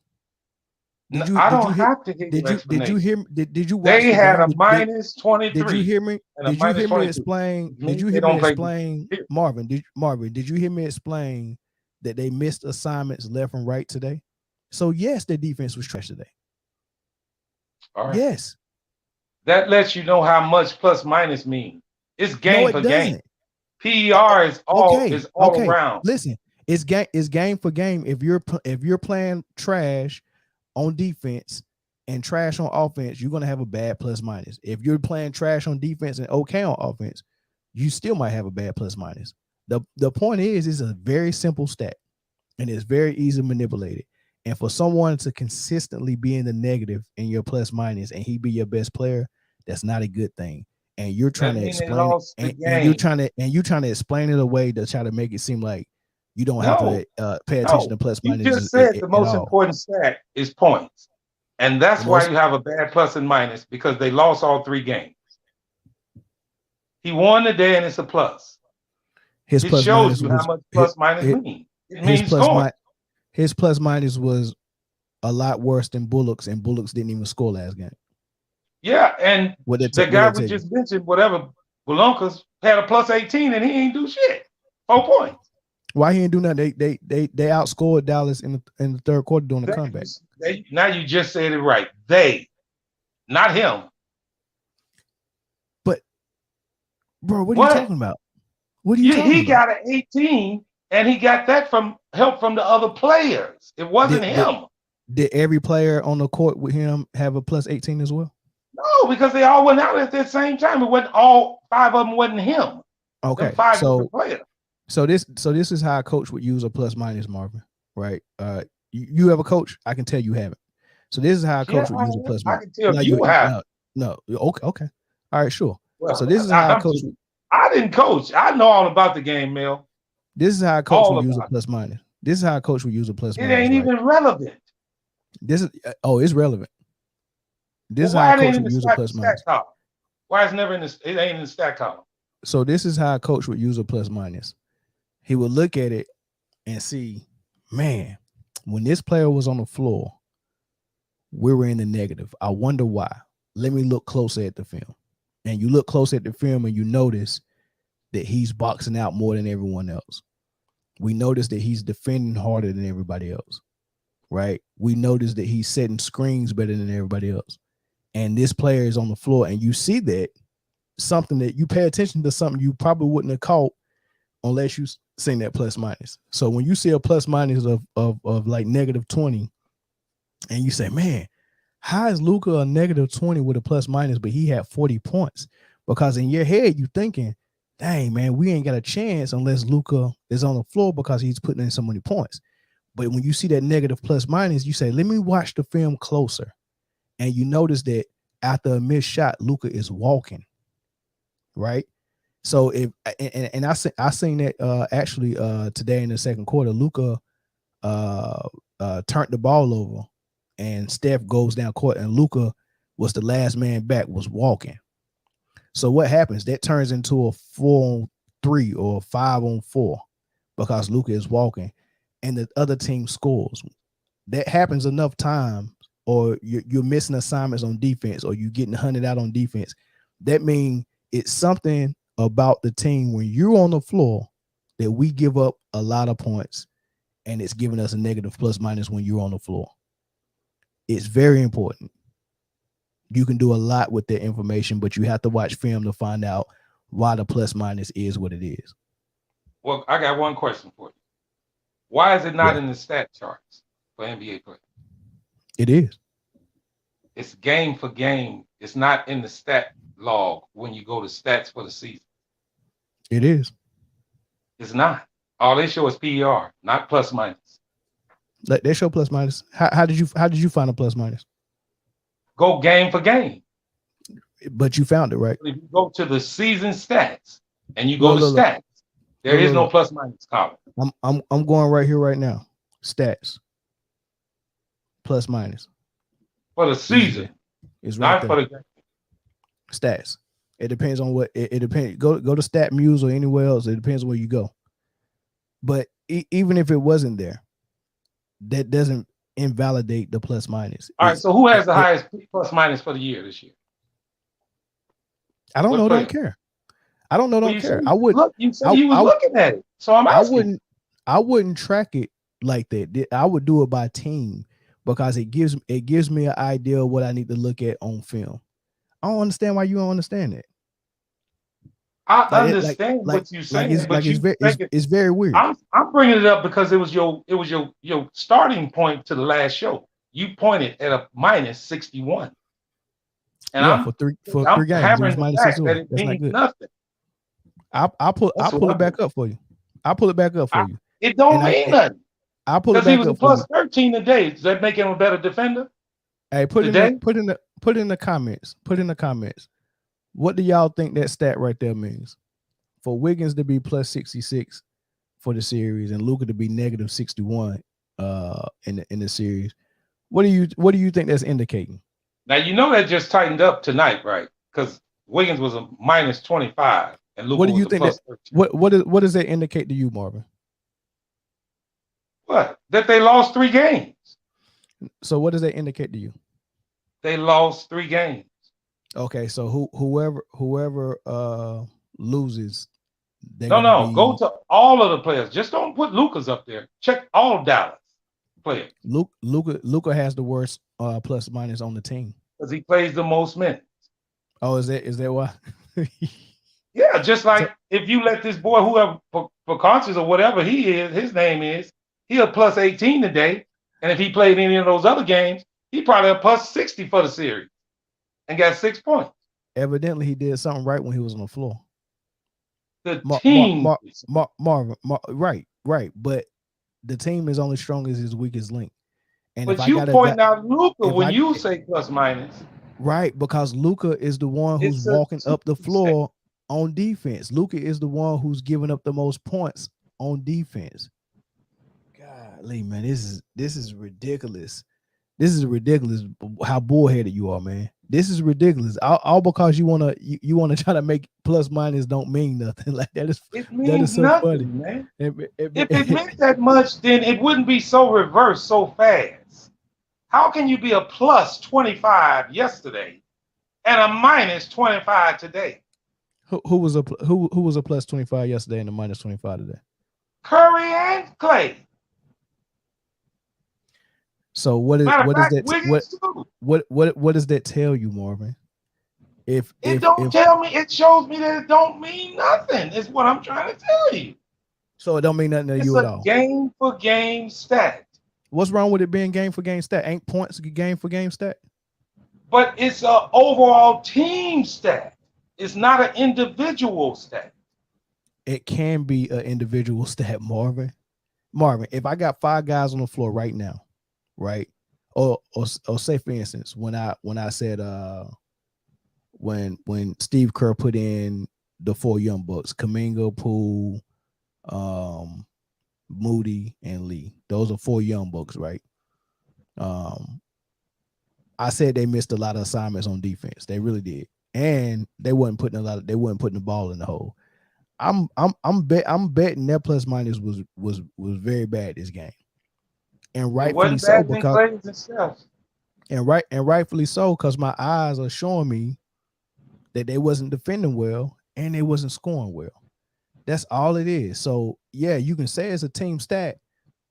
I don't have to hear your explanation. Did you hear? Did you watch? They had a minus 23. Did you hear me? Did you hear me explain? Did you hear me explain, Marvin? Did you hear me explain that they missed assignments left and right today? So yes, their defense was trash today. All right. Yes. That lets you know how much plus minus means. It's game for game. PER is all around. Listen, it's game for game. If you're playing trash on defense and trash on offense, you're gonna have a bad plus minus. If you're playing trash on defense and okay on offense, you still might have a bad plus minus. The point is, it's a very simple stat, and it's very easy to manipulate it. And for someone to consistently be in the negative in your plus minus and he be your best player, that's not a good thing. and you're trying That to mean they explain it, lost the and you're game. trying to explain it away to try to make it seem like you don't have No, to pay attention to no. plus You minus just said the at most all. important stat is points. And that's The why most you have a bad plus and minus, because they lost all 3 games. He won today and it's a plus. his It plus shows minus you how was much plus minus his, means. It his means plus scoring. mi- his plus minus was a lot worse than Bullock's, and Bullock's didn't even score last game. Yeah, and the What guy that we tell you? just mentioned, whatever, Belonkas, had a plus 18 and he ain't do shit. 4 points. Why he didn't do nothing? They outscored Dallas in the third quarter doing the comeback. Now you just said it right. They, not him. But bro, what are you talking about? What are you talking He about? got an 18 and he got that from help from the other players. It wasn't him. Did every player on the court with him have a plus 18 as well? No, because they all went out at the same time. It wasn't all 5 of them wasn't him. Okay, Them 5 different players. So this is how a coach would use a plus minus, Marvin. Right? You have a coach. I can tell you haven't. So this is how a coach would use a plus minus. I can tell you have. No. Okay. All right, sure. Well, so this is how a coach. I didn't coach. I know all about the game, Mel. This is how a coach would use a plus minus. This is how a coach would use a plus minus. It ain't even relevant. This is it's relevant. This is how a coach would use a plus minus. Why it's never in the it ain't in the stat column? So this is how a coach would use a plus minus. He would look at it and see, man, when this player was on the floor, we were in the negative. I wonder why. Let me look closer at the film. And you look closer at the film and you notice that he's boxing out more than everyone else. We notice that he's defending harder than everybody else, right? We notice that he's setting screens better than everybody else. And this player is on the floor, and you see that something that you pay attention to, something you probably wouldn't have caught unless you seen that plus minus. So when you see a plus minus of like negative 20, and you say, man, how is Luka a negative 20 with a plus minus, but he had 40 points? Because in your head, you thinking, dang, man, we ain't got a chance unless Luka is on the floor because he's putting in so many points. But when you see that negative plus minus, you say, let me watch the film closer. And you notice that after a missed shot, Luka is walking, right? So if and I seen that actually today in the second quarter, Luka turned the ball over, and Steph goes down court, and Luka was the last man back, was walking. So what happens? That turns into a 4-on-3 or a 5-on-4 because Luka is walking, and the other team scores. That happens enough times, or you're missing assignments on defense, or you're getting hunted out on defense. That means it's something about the team when you're on the floor that we give up a lot of points, and it's giving us a negative plus minus when you're on the floor. It's very important. You can do a lot with that information, but you have to watch film to find out why the plus minus is what it is. Well, I got one question for you. Why is it not in the stat charts for NBA players? It is. It's game for game. It's not in the stat log when you go to stats for the season. It is. It's not. All they show is PER, not plus minus. Like they show plus minus. How did you find a plus minus? Go game for game. But you found it, right? If you go to the season stats and you go to stats, there is no plus minus column. I'm going right here right now. Stats. Plus minus. For the season. It's right not there. For the game. Stats. It depends on what it depends. Go to StatMuse or anywhere else. It depends where you go. But even if it wasn't there, that doesn't invalidate the plus minus. All right. So who has the highest plus minus for the year this year? I don't know. Don't care. I don't know. Don't care. I would. Look, you said you was looking at it. So I'm asking. I wouldn't track it like that. I would do it by team because it gives me an idea of what I need to look at on film. I don't understand why you don't understand it. I understand what you're saying, but it's very weird. I'm bringing it up because it was your starting point to the last show. You pointed at a minus 61, and I'm for three games. It was minus 61. That's not good. Nothing. I'll pull it back up for you. I'll pull it back up for you. It don't mean nothing. I'll pull it back up. Because he was a plus 13 today. Does that make him a better defender? Hey, put in the comments. Put in the comments. What do y'all think that stat right there means? For Wiggins to be plus 66 for the series and Luka to be negative 61 in the series. What do you think that's indicating? Now you know that just tightened up tonight, right? Because Wiggins was a minus 25 and What Luka do was you a think that plus 13. what does that indicate to you, Marvin? What? That they lost 3 games. So what does that indicate to you? They lost 3 games. Okay, so whoever loses, they're No, gonna no. Go be to all of the players. Just don't put Luka's up there. Check all Dallas players Luca has the worst plus minus on the team. because he plays the most minutes. Oh, is that why? Yeah, just like So if you let this boy, whoever for conscious or whatever he is, his name is, he a plus 18 today. And if he played any of those other games, he probably a plus 60 for the series and got 6 points. evidently he did something right when he was on the floor. The Mar, Mar, team. Mar, Marvin, right. But the team is only strong as his weakest link. And if But I you got a guy, point out Luka if when I you say plus minus, right, because Luca is the one who's it's a walking team up the stat. floor on defense. Luca is the one who's giving up the most points on defense. Golly, man, this is ridiculous. This is ridiculous how bullheaded you are, man. This is ridiculous. All because you wanna try to make plus minus don't mean nothing. Like It that is means so funny. nothing, man. If it It- meant that much, then it wouldn't be so reversed so fast. How can you be a plus 25 yesterday and a minus 25 today? who was a plus 25 yesterday and a minus 25 today? Curry and Clay. So Matter of what is fact, that Wiggins too. what does that tell you, Marvin? It don't If tell me, it shows me that it don't mean nothing, is what I'm trying to tell you. so it don't mean nothing to It's you at a all. game for game stat. What's wrong with it being game for game stat? Ain't points game for game stat? But it's an overall team stat. It's not an individual stat. It can be an individual stat, Marvin. Marvin, if I got 5 guys on the floor right now, right? Or say for instance, when I said when Steve Kerr put in the 4 young bucks, Kaminga, Poole, Moody, and Lee. Those are 4 young bucks, right? I said they missed a lot of assignments on defense. They really did. And they wasn't putting the ball in the hole. I'm betting their plus minus was very bad this game. And It rightfully wasn't so, bad than because Clay's itself. and rightfully so, because my eyes are showing me that they wasn't defending well and they wasn't scoring well. That's all it is. So yeah, you can say it's a team stat,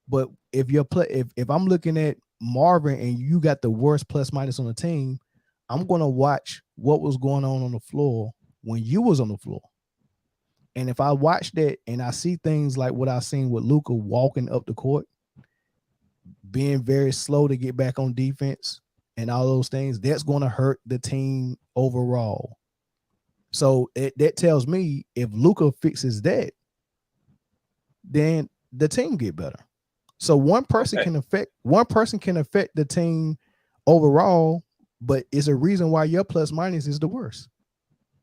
but if if I'm looking at Marvin and you got the worst plus minus on the team, I'm gonna watch what was going on the floor when you was on the floor. And if I watch that and I see things like what I seen with Luka walking up the court, being very slow to get back on defense and all those things, that's going to hurt the team overall. So that tells me if Luka fixes that, then the team get better. So one person can affect the team overall, but it's a reason why your plus minus is the worst.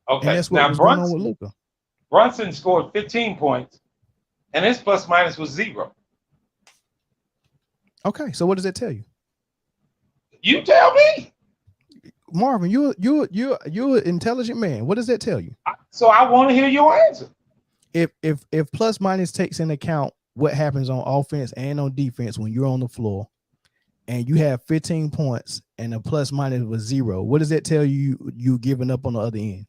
And Okay. that's what Now was going on with Luka. Brunson scored 15 points, and his plus minus was 0. Okay, so what does that tell you? You tell me. Marvin, you're an intelligent man. What does that tell you? So I want to hear your answer. If plus minus takes into account what happens on offense and on defense when you're on the floor, and you have 15 points and the plus minus was 0, what does that tell you? You giving up on the other end.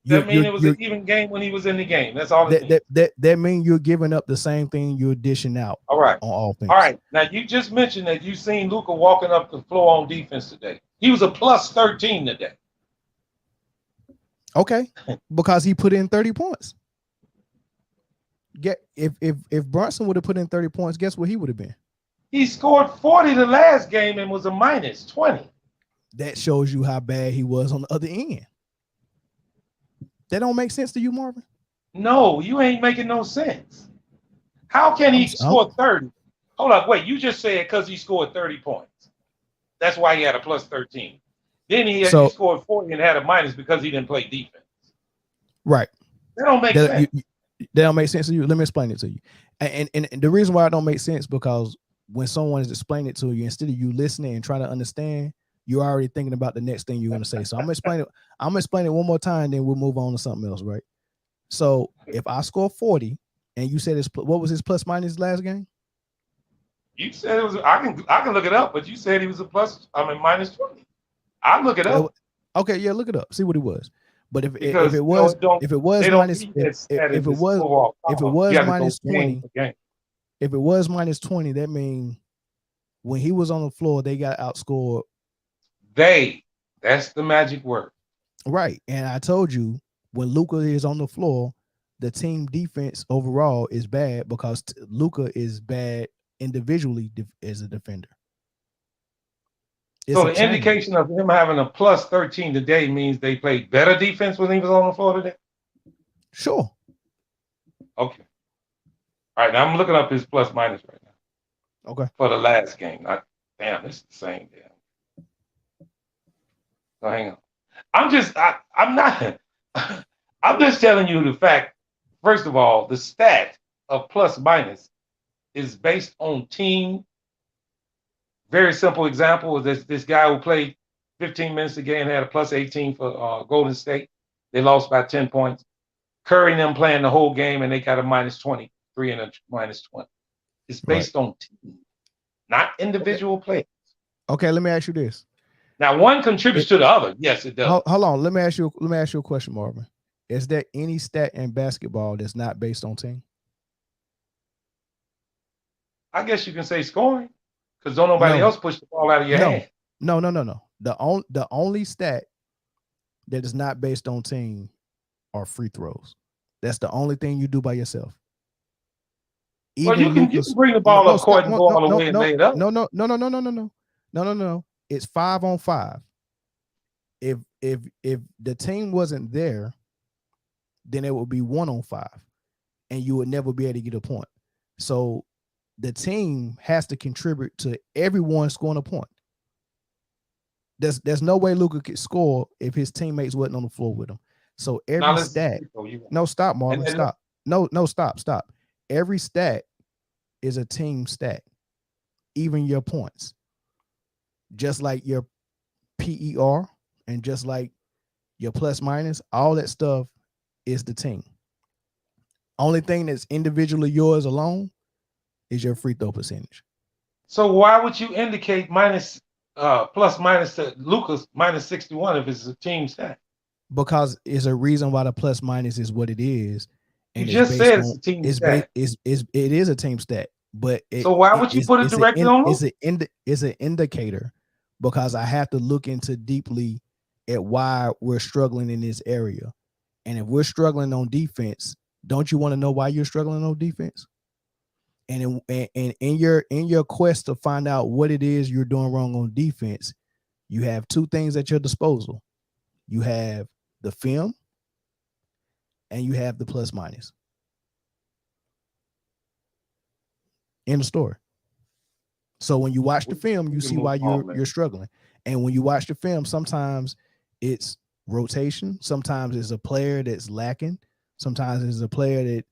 That means it was an even game when he was in the game. That's all it means. That means you're giving up the same thing you're dishing out. All right. On offense. All right. Now you just mentioned that you seen Luka walking up the floor on defense today. He was a plus 13 today. Okay, because he put in 30 points. If Brunson would have put in 30 points, guess what he would have been? He scored 40 the last game and was a minus 20. That shows you how bad he was on the other end. That don't make sense to you, Marvin? No, you ain't making no sense. How can he score 30? Hold up, wait. You just said because he scored 30 points. That's why he had a plus 13. Then he So scored 40 and had a minus because he didn't play defense. right. That don't make sense. That don't make sense to you. Let me explain it to you. And the reason why it don't make sense because when someone is explaining it to you, instead of you listening and trying to understand, you're already thinking about the next thing you're going to say. So I'm gonna explain it. I'm gonna explain it one more time, then we'll move on to something else, right? So if I score 40 and you said what was his plus minus last game? You said it was. I can look it up, but you said he was minus 20. I'll look it up. Okay, yeah, look it up. See what it was. But if it was minus 20, if it was minus 20, that means when he was on the floor, they got outscored. That's the magic word. Right. And I told you when Luka is on the floor, the team defense overall is bad because Luka is bad individually as a defender. So the indication of him having a plus 13 today means they played better defense when he was on the floor today? Sure. Okay. All right, now I'm looking up his plus minus right now. Okay. For the last game. Damn, it's the same damn. So hang on. I'm not I'm just telling you the fact, first of all, the stat of plus minus is based on team. Very simple example is this guy who played 15 minutes a game and had a plus 18 for Golden State. They lost by 10 points. Curry and them playing the whole game and they got a minus 23 and a minus 20. It's based on team, not individual players. Okay, let me ask you this. Now, one contributes to the other. Yes, it does. Hold on. Let me ask you a question, Marvin. Is there any stat in basketball that's not based on team? I guess you can say scoring, because don't nobody else push the ball out of your hand. No. The only stat that is not based on team are free throws. That's the only thing you do by yourself. Well, you can bring the ball up court and go all the way and lay it up. No. It's 5-on-5. If the team wasn't there, then it would be 1-on-5, and you would never be able to get a point. So the team has to contribute to everyone scoring a point. There's no way Luka could score if his teammates wasn't on the floor with him. So every stat. No, stop, Marvin. Stop. No, stop. Every stat is a team stat, even your points. Just like your PER and just like your plus minus, all that stuff is the team. Only thing that's individually yours alone is your free throw percentage. So why would you indicate plus minus to Luka's minus 61 if it's a team stat? Because it's a reason why the plus minus is what it is. And you just said it's a team stat. It is a team stat. But so why would you put it directly on Luka? It's an indicator because I have to look into deeply at why we're struggling in this area. And if we're struggling on defense, don't you want to know why you're struggling on defense? And in your quest to find out what it is you're doing wrong on defense, you have two things at your disposal. You have the film and you have the plus minus. In the story. So when you watch the film, you see why you're struggling. And when you watch the film, sometimes it's rotation. Sometimes it's a player that's lacking. Sometimes it's a player that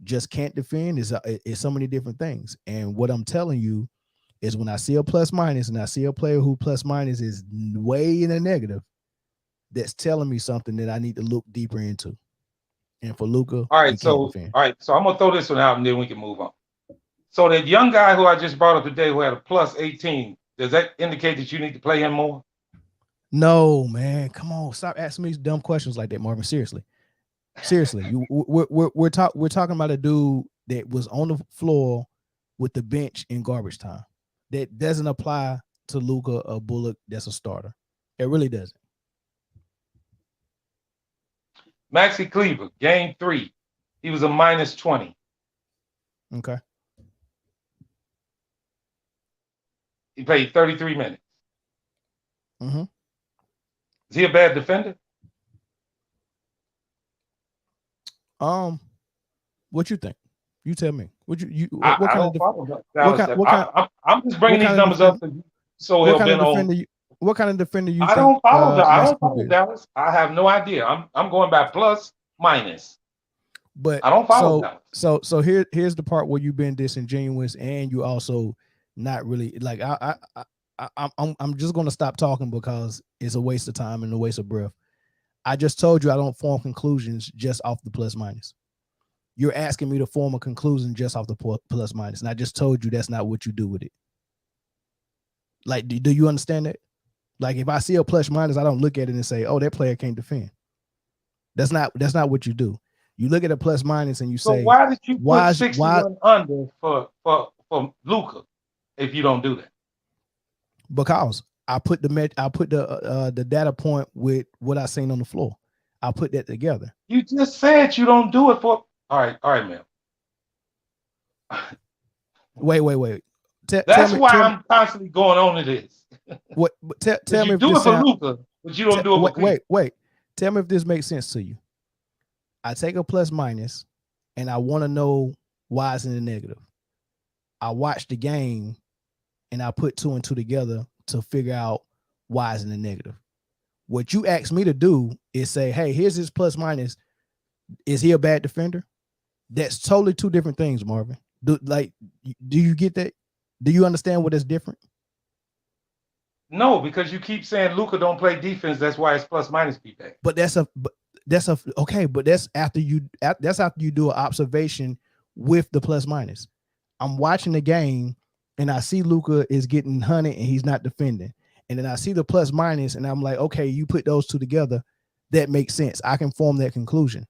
just can't defend. It's so many different things. And what I'm telling you is when I see a plus minus and I see a player who plus minus is way in the negative, that's telling me something that I need to look deeper into. And for Luka, all right, so I'm gonna throw this one out and then we can move on. So that young guy who I just brought up today who had a plus 18, does that indicate that you need to play him more? No, man. Come on, stop asking me dumb questions like that, Marvin. Seriously, we're talking about a dude that was on the floor with the bench in garbage time. That doesn't apply to Luka or Bullock. That's a starter. It really doesn't. Maxi Kleber, game 3, he was a minus 20. Okay. He played 33 minutes. Mm-hmm. Is he a bad defender? What you think? You tell me. I'm just bringing these numbers up so it'll been on. What kind of defender you I think don't follow that. I Maxi don't Kleber follow is? Dallas. I have no idea. I'm going by plus minus. But I don't follow Dallas. here's the part where you've been disingenuous and you also not really like I'm just gonna stop talking because it's a waste of time and a waste of breath. I just told you I don't form conclusions just off the plus minus. You're asking me to form a conclusion just off the plus minus, and I just told you that's not what you do with it. Like, do you understand that? Like, if I see a plus minus, I don't look at it and say, "Oh, that player can't defend." That's not what you do. You look at a plus minus and you So say, why did you put why 61 under for Luca if you don't do that? because I put the data point with what I seen on the floor. I put that together. You just said you don't do it for. All right, man. Wait. That's why I'm constantly going on to this. What? Tell You me if do this it for sound. Luca, but you don't do it for Cleveland. Wait. Tell me if this makes sense to you. I take a plus minus, and I want to know why it's in the negative. I watch the game, and I put two and two together to figure out why it's in the negative. What you asked me to do is say, "Hey, here's his plus minus. Is he a bad defender?" That's totally two different things, Marvin. Do you get that? Do you understand what is different? No, because you keep saying Luca don't play defense. That's why it's plus minus be bad. But okay. But that's after you do an observation with the plus minus. I'm watching the game and I see Luca is getting hunted and he's not defending, and then I see the plus minus and I'm like, okay, you put those two together, that makes sense. I can form that conclusion.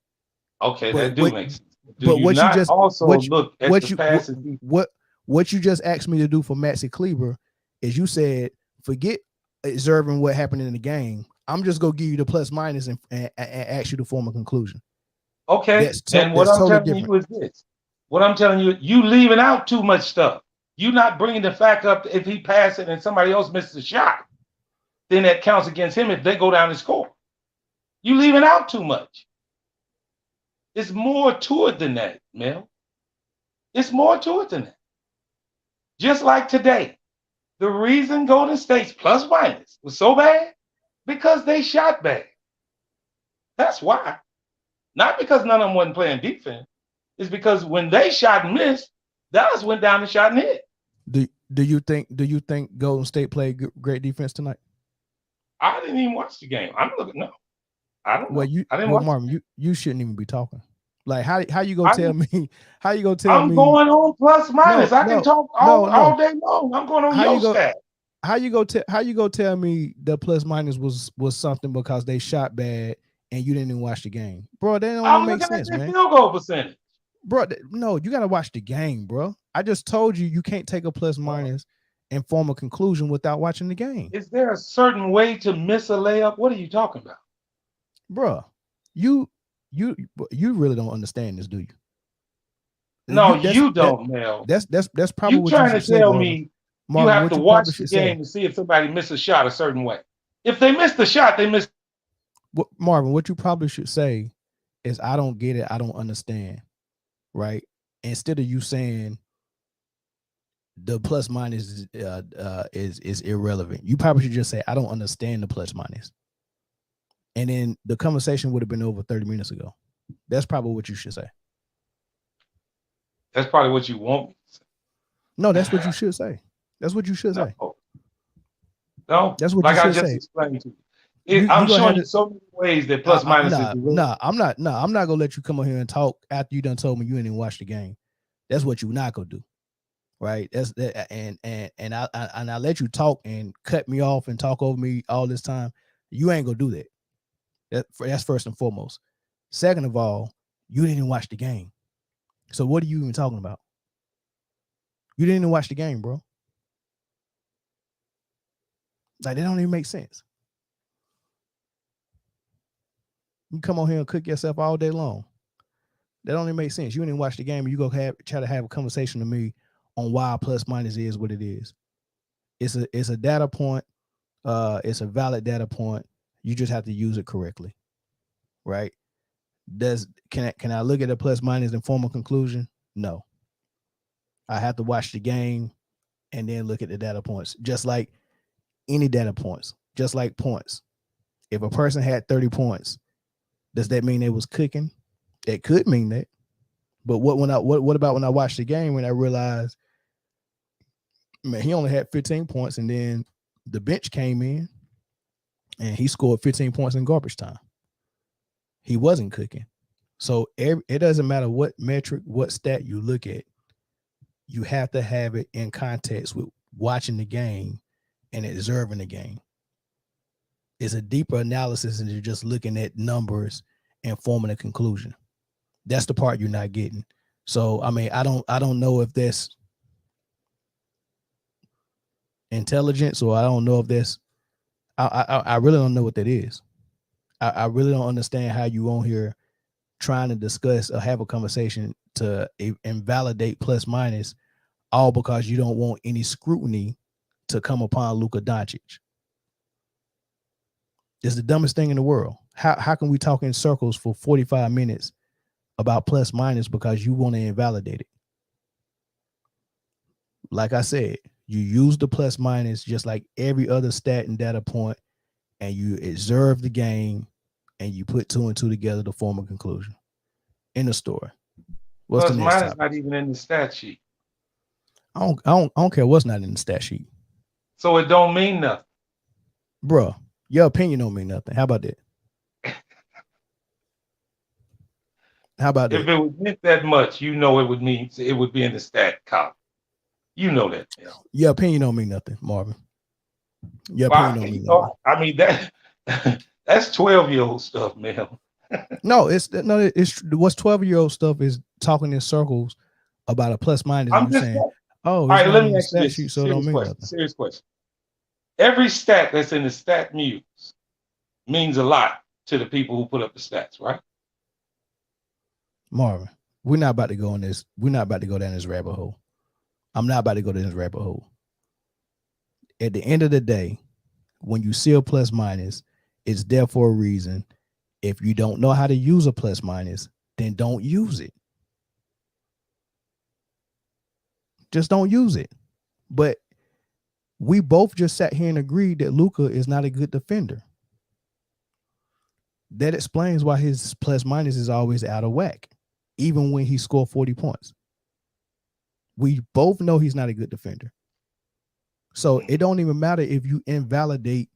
Okay, But that do make sense. Do but you not also look at the pass and defense? what you just asked me to do for Maxi Kleber is you said forget observing what happened in the game. I'm just gonna give you the plus minus and ask you to form a conclusion. Okay, and what That's I'm totally telling different. you is this. What I'm telling you, you leaving out too much stuff. You not bringing the fact up if he passes it and somebody else misses a shot, then that counts against him if they go down and score. You leaving out too much. It's more to it than that, Mel. It's more to it than that. Just like today, the reason Golden State's plus minus was so bad because they shot bad. That's why. Not because none of them wasn't playing defense. It's because when they shot and missed, Dallas went down and shot and hit. Do you think Golden State played great defense tonight? I didn't even watch the game. I'm looking. No, I don't know. I didn't watch. Marvin, you shouldn't even be talking. Like how you gonna I, tell me? How you gonna tell I'm me? going on plus minus. I can talk all day long. I'm going on your stat. How you go tell me the plus minus was something because they shot bad and you didn't even watch the game, bro? That don't I'm even make looking sense, at the man. field goal percentage, Bro. No, you gotta watch the game, bro. I just told you can't take a plus minus and form a conclusion without watching the game. Is there a certain way to miss a layup? What are you talking about, bro? You really don't understand this, do you? No, you don't, Mel. That's probably you what trying you to should say, tell Marvin. me Marvin, you have what to you watch probably the should game say. to see if somebody missed a shot a certain way. If they missed the shot, they missed. Marvin, what you probably should say is, I don't get it. I don't understand. Right? Instead of you saying the plus minus is irrelevant, you probably should just say, I don't understand the plus minus. And then the conversation would have been over 30 minutes ago. That's probably what you should say. That's probably what you want me to say. No, that's what you should say. That's what you should say. No, that's what like you I should just say. explained to you. I'm showing you so many ways that plus minus is I'm not gonna let you come on here and talk after you done told me you didn't even watch the game. That's what you not gonna do, right? That's that, and I let you talk and cut me off and talk over me all this time. You ain't gonna do that. That's first and foremost. Second of all, you didn't even watch the game. So what are you even talking about? You didn't even watch the game, bro. Like, that don't even make sense. You come on here and cook yourself all day long. That don't even make sense. You didn't watch the game and you go try to have a conversation with me on why plus minus is what it is. It's a data point. It's a valid data point. You just have to use it correctly. Right? Can I look at the plus minus and form a conclusion? No. I have to watch the game and then look at the data points. Just like any data points, just like points. If a person had 30 points, does that mean they was cooking? It could mean that. But what about when I watched the game and I realized, man, he only had 15 points, and then the bench came in and he scored 15 points in garbage time. He wasn't cooking. So it doesn't matter what metric, what stat you look at, you have to have it in context with watching the game and observing the game. It's a deeper analysis than just looking at numbers and forming a conclusion. That's the part you're not getting. So I mean, I don't know if that's intelligence, or I don't know if that's I really don't know what that is. I really don't understand how you on here trying to discuss or have a conversation to invalidate plus minus, all because you don't want any scrutiny to come upon Luka Doncic. It's the dumbest thing in the world. How can we talk in circles for 45 minutes about plus minus because you want to invalidate it? Like I said, you use the plus minus just like every other stat and data point, and you observe the game and you put two and two together to form a conclusion. In the story. What's Plus the next minus topic? not even in the stat sheet. I don't care what's not in the stat sheet. So it don't mean nothing. Bruh, your opinion don't mean nothing. How about that? How about If that? it would meant that much, you know it would mean it would be in the stat column. You know that. You know. Your opinion don't mean nothing, Marvin. Your opinion Well, don't you mean nothing. know, I mean that that's 12-year-old stuff, man. No, it's what's 12-year-old stuff is talking in circles about a plus minus, and I'm you just saying, all oh, it's right. not Let in me the ask you stat this sheet, so it don't mean nothing. serious question. Every stat that's in the stat muse means a lot to the people who put up the stats, right? Marvin, we're not about to go in this. We're not about to go down this rabbit hole. I'm not about to go down this rabbit hole. At the end of the day, when you see a plus minus, it's there for a reason. If you don't know how to use a plus minus, then don't use it. Just don't use it. But we both just sat here and agreed that Luka is not a good defender. That explains why his plus minus is always out of whack, even when he scored 40 points. We both know he's not a good defender. So it don't even matter if you invalidate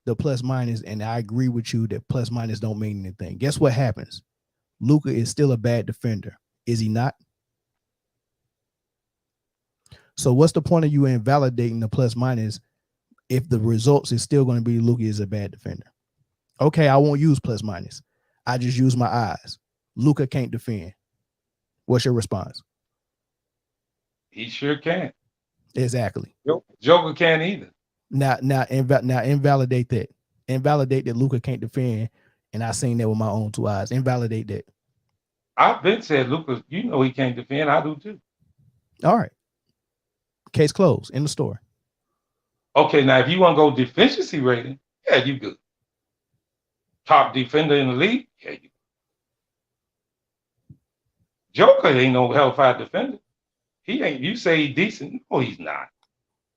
the plus minus, and I agree with you that plus minus don't mean anything. Guess what happens? Luka is still a bad defender. Is he not? So what's the point of you invalidating the plus minus if the results is still going to be Luka is a bad defender? Okay, I won't use plus minus. I just use my eyes. Luka can't defend. What's your response? He sure can. Exactly. Joker can't either. Now invalidate that. Invalidate that Luka can't defend, and I seen that with my own two eyes. Invalidate that. I've been said, Lucas, you know he can't defend. I do too. All right. Case closed. In the story. Okay, now if you want to go deficiency rating, yeah, you good. Top defender in the league, yeah, you. Joker ain't no hellfire defender. He ain't. You say he's decent? No, he's not.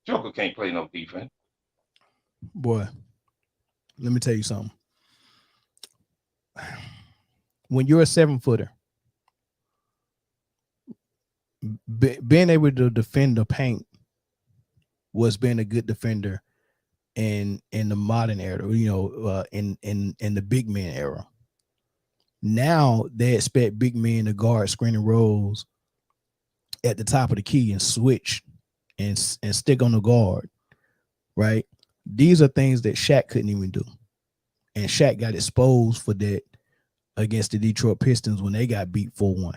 Joker can't play no defense. Boy, let me tell you something. When you're a 7-footer, being able to defend the paint was being a good defender in the modern era, in the big man era. Now they expect big men to guard screening roles at the top of the key and switch and stick on the guard, right? These are things that Shaq couldn't even do. And Shaq got exposed for that against the Detroit Pistons when they got beat 4-1,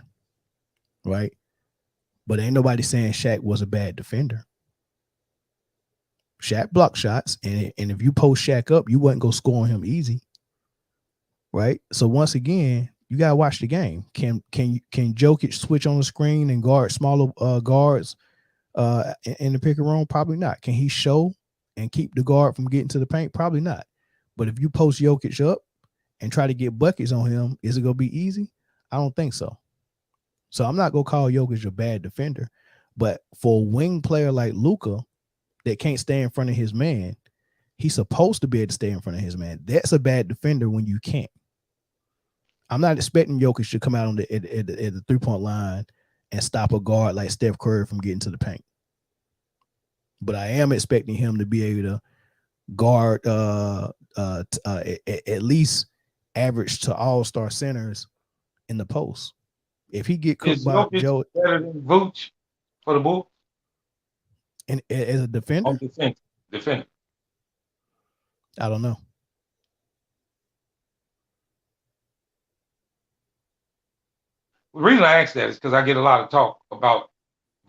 right? But ain't nobody saying Shaq was a bad defender. Shaq blocked shots, and if you post Shaq up, you wasn't going to score on him easy, right? So once again, you got to watch the game. Can Jokic switch on the screen and guard smaller guards in the pick and roll? Probably not. Can he show and keep the guard from getting to the paint? Probably not. But if you post Jokic up and try to get buckets on him, is it going to be easy? I don't think so. So I'm not going to call Jokic a bad defender. But for a wing player like Luka that can't stay in front of his man, He's supposed to be able to stay in front of his man. That's a bad defender when you can't. I'm not expecting Jokic to come out on at the 3-point line and stop a guard like Steph Curry from getting to the paint. But I am expecting him to be able to guard at least average to all-star centers in the post. If he get cooked Is by Jokic Joe better than Vooch for the Bulls? and as a defender, On defender. I don't know. The reason I ask that is because I get a lot of talk about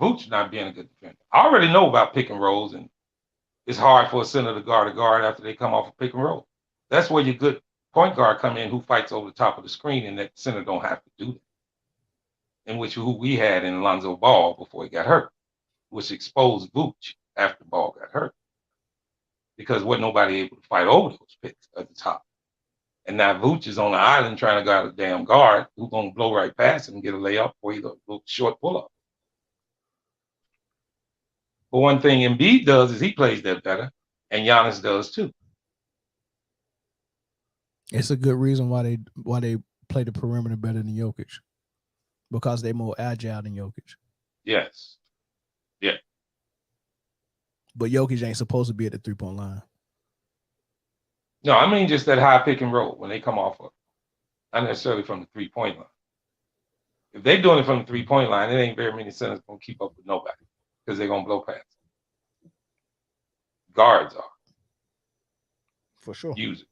Vooch not being a good defender. I already know about pick and rolls, and it's hard for a center to guard a guard after they come off a pick and roll. That's where your good point guard come in who fights over the top of the screen, and that center don't have to do that. In which who we had in Lonzo Ball before he got hurt, which exposed Vooch after Ball got hurt. Because wasn't nobody able to fight over those picks at the top. And now Vooch is on the island trying to guard a damn guard who's going to blow right past him and get a layup or either a short pull-up. But one thing Embiid does is he plays that better, and Giannis does too. It's a good reason why they play the perimeter better than Jokic, because they're more agile than Jokic. Yes. Yeah. But Jokic ain't supposed to be at the 3-point line. No, I mean just that high pick and roll when they come off of, not necessarily from the 3-point line. If they're doing it from the 3-point line, it ain't very many centers going to keep up with nobody because they're going to blow past. Guards are. For sure. Use it.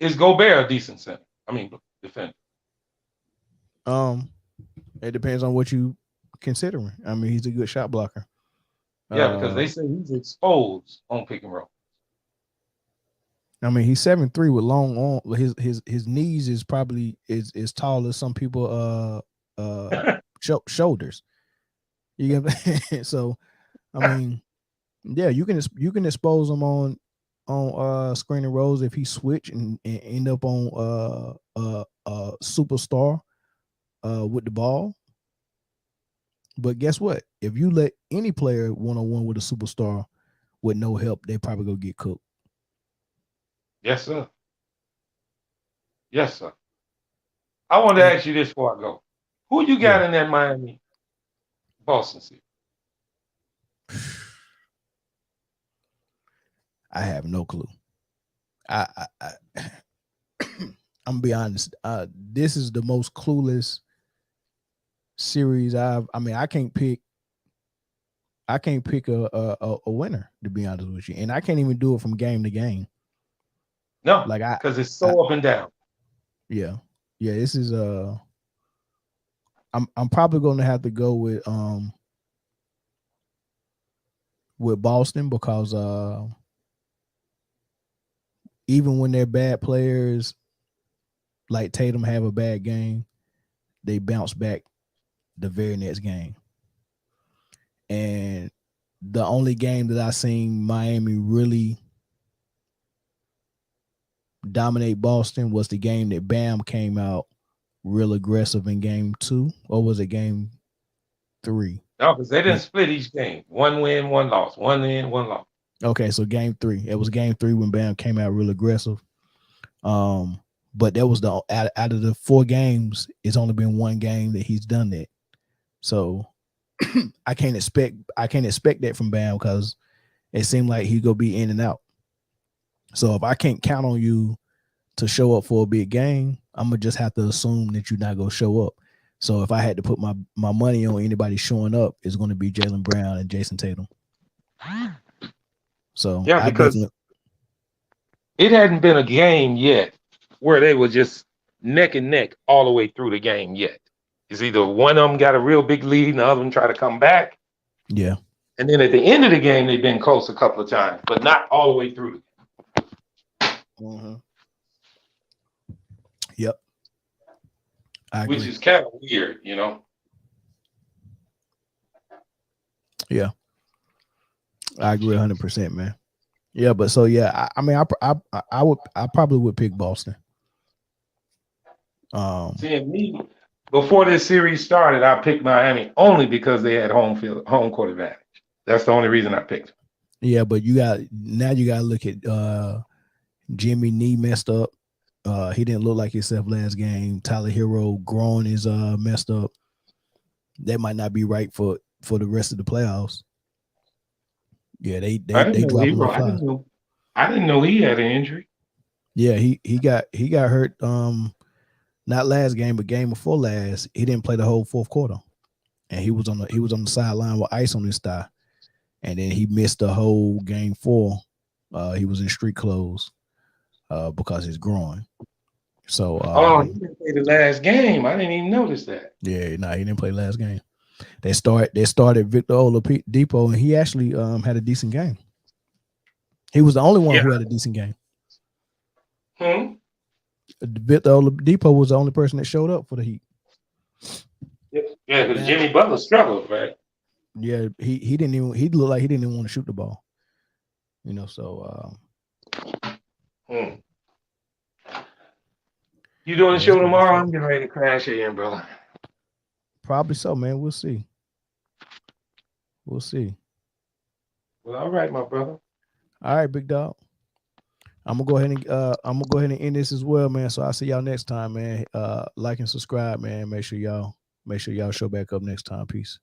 Is Gobert a decent center? I mean, defender. It depends on what you considering. I mean, he's a good shot blocker. Yeah, because they say he's exposed on pick and roll. I mean, he's 7'3" with long arm. His knees is probably is tall as some people shoulders. You get so. I mean, yeah, you can expose him on screening rolls if he switch and end up on superstar with the ball. But guess what? If you let any player 1-on-1 with a superstar with no help, they probably go get cooked. Yes, sir. Yes, sir. I want to ask you this before I go. Who you got in that Miami Boston series? I have no clue. I'm gonna be honest. This is the most clueless series I can't pick a winner, to be honest with you. And I can't even do it from game to game. No, because it's so up and down. Yeah. This is I'm probably going to have to go with Boston because even when they're bad players, like Tatum have a bad game, they bounce back the very next game. And the only game that I seen Miami really dominate Boston was the game that Bam came out real aggressive in game 2, or was it game 3? No, because they didn't split each game. 1 win, 1 loss. 1 win, 1 loss. Okay, so game 3. It was game 3 when Bam came out real aggressive. But that was out of the 4 games, it's only been 1 game that he's done that. So I can't expect that from Bam because it seemed like he'd go be in and out. So if I can't count on you to show up for a big game, I'm gonna just have to assume that you're not gonna show up. So if I had to put my money on anybody showing up, it's gonna be Jaylen Brown and Jason Tatum. So yeah, because it hadn't been a game yet where they were just neck and neck all the way through the game yet. It's either one of them got a real big lead and the other one try to come back. Yeah. And then at the end of the game, they've been close a couple of times, but not all the way through. Mm-hmm. Yep. Which is kind of weird, you know? Yeah. I agree 100%, man. Yeah, but so yeah, I probably would pick Boston. Seeing me before this series started, I picked Miami only because they had home court advantage. That's the only reason I picked them. Yeah, but you got now you got to look at Jimmy knee messed up. He didn't look like himself last game. Tyler Hero groin is messed up. That might not be right for the rest of the playoffs. Yeah, they I they didn't they know he dropping like wrote. flies. I didn't know he had an injury. Yeah, he got hurt. Not last game, but game before last. He didn't play the whole fourth quarter, and he was on the sideline with ice on his thigh, and then he missed the whole game four. He was in street clothes because he's growing. So Oh, he didn't play the last game. I didn't even notice that. yeah, no, he didn't play last game. They started Victor Oladipo, and he actually had a decent game. He was the only one Yeah. who had a decent game. Hmm? Victor Oladipo was the only person that showed up for the Heat. Yeah, because Now, Jimmy Butler struggled, right? yeah, he didn't even he looked like he didn't even want to shoot the ball. So Hmm. You doing the yeah, it's show gonna be tomorrow? fun. I'm getting ready to crash in, brother. Probably so, man. We'll see. We'll see. Well, all right, my brother. All right, big dog. I'm gonna go ahead and end this as well, man. So I'll see y'all next time, man. Like and subscribe, man. Make sure y'all show back up next time. Peace.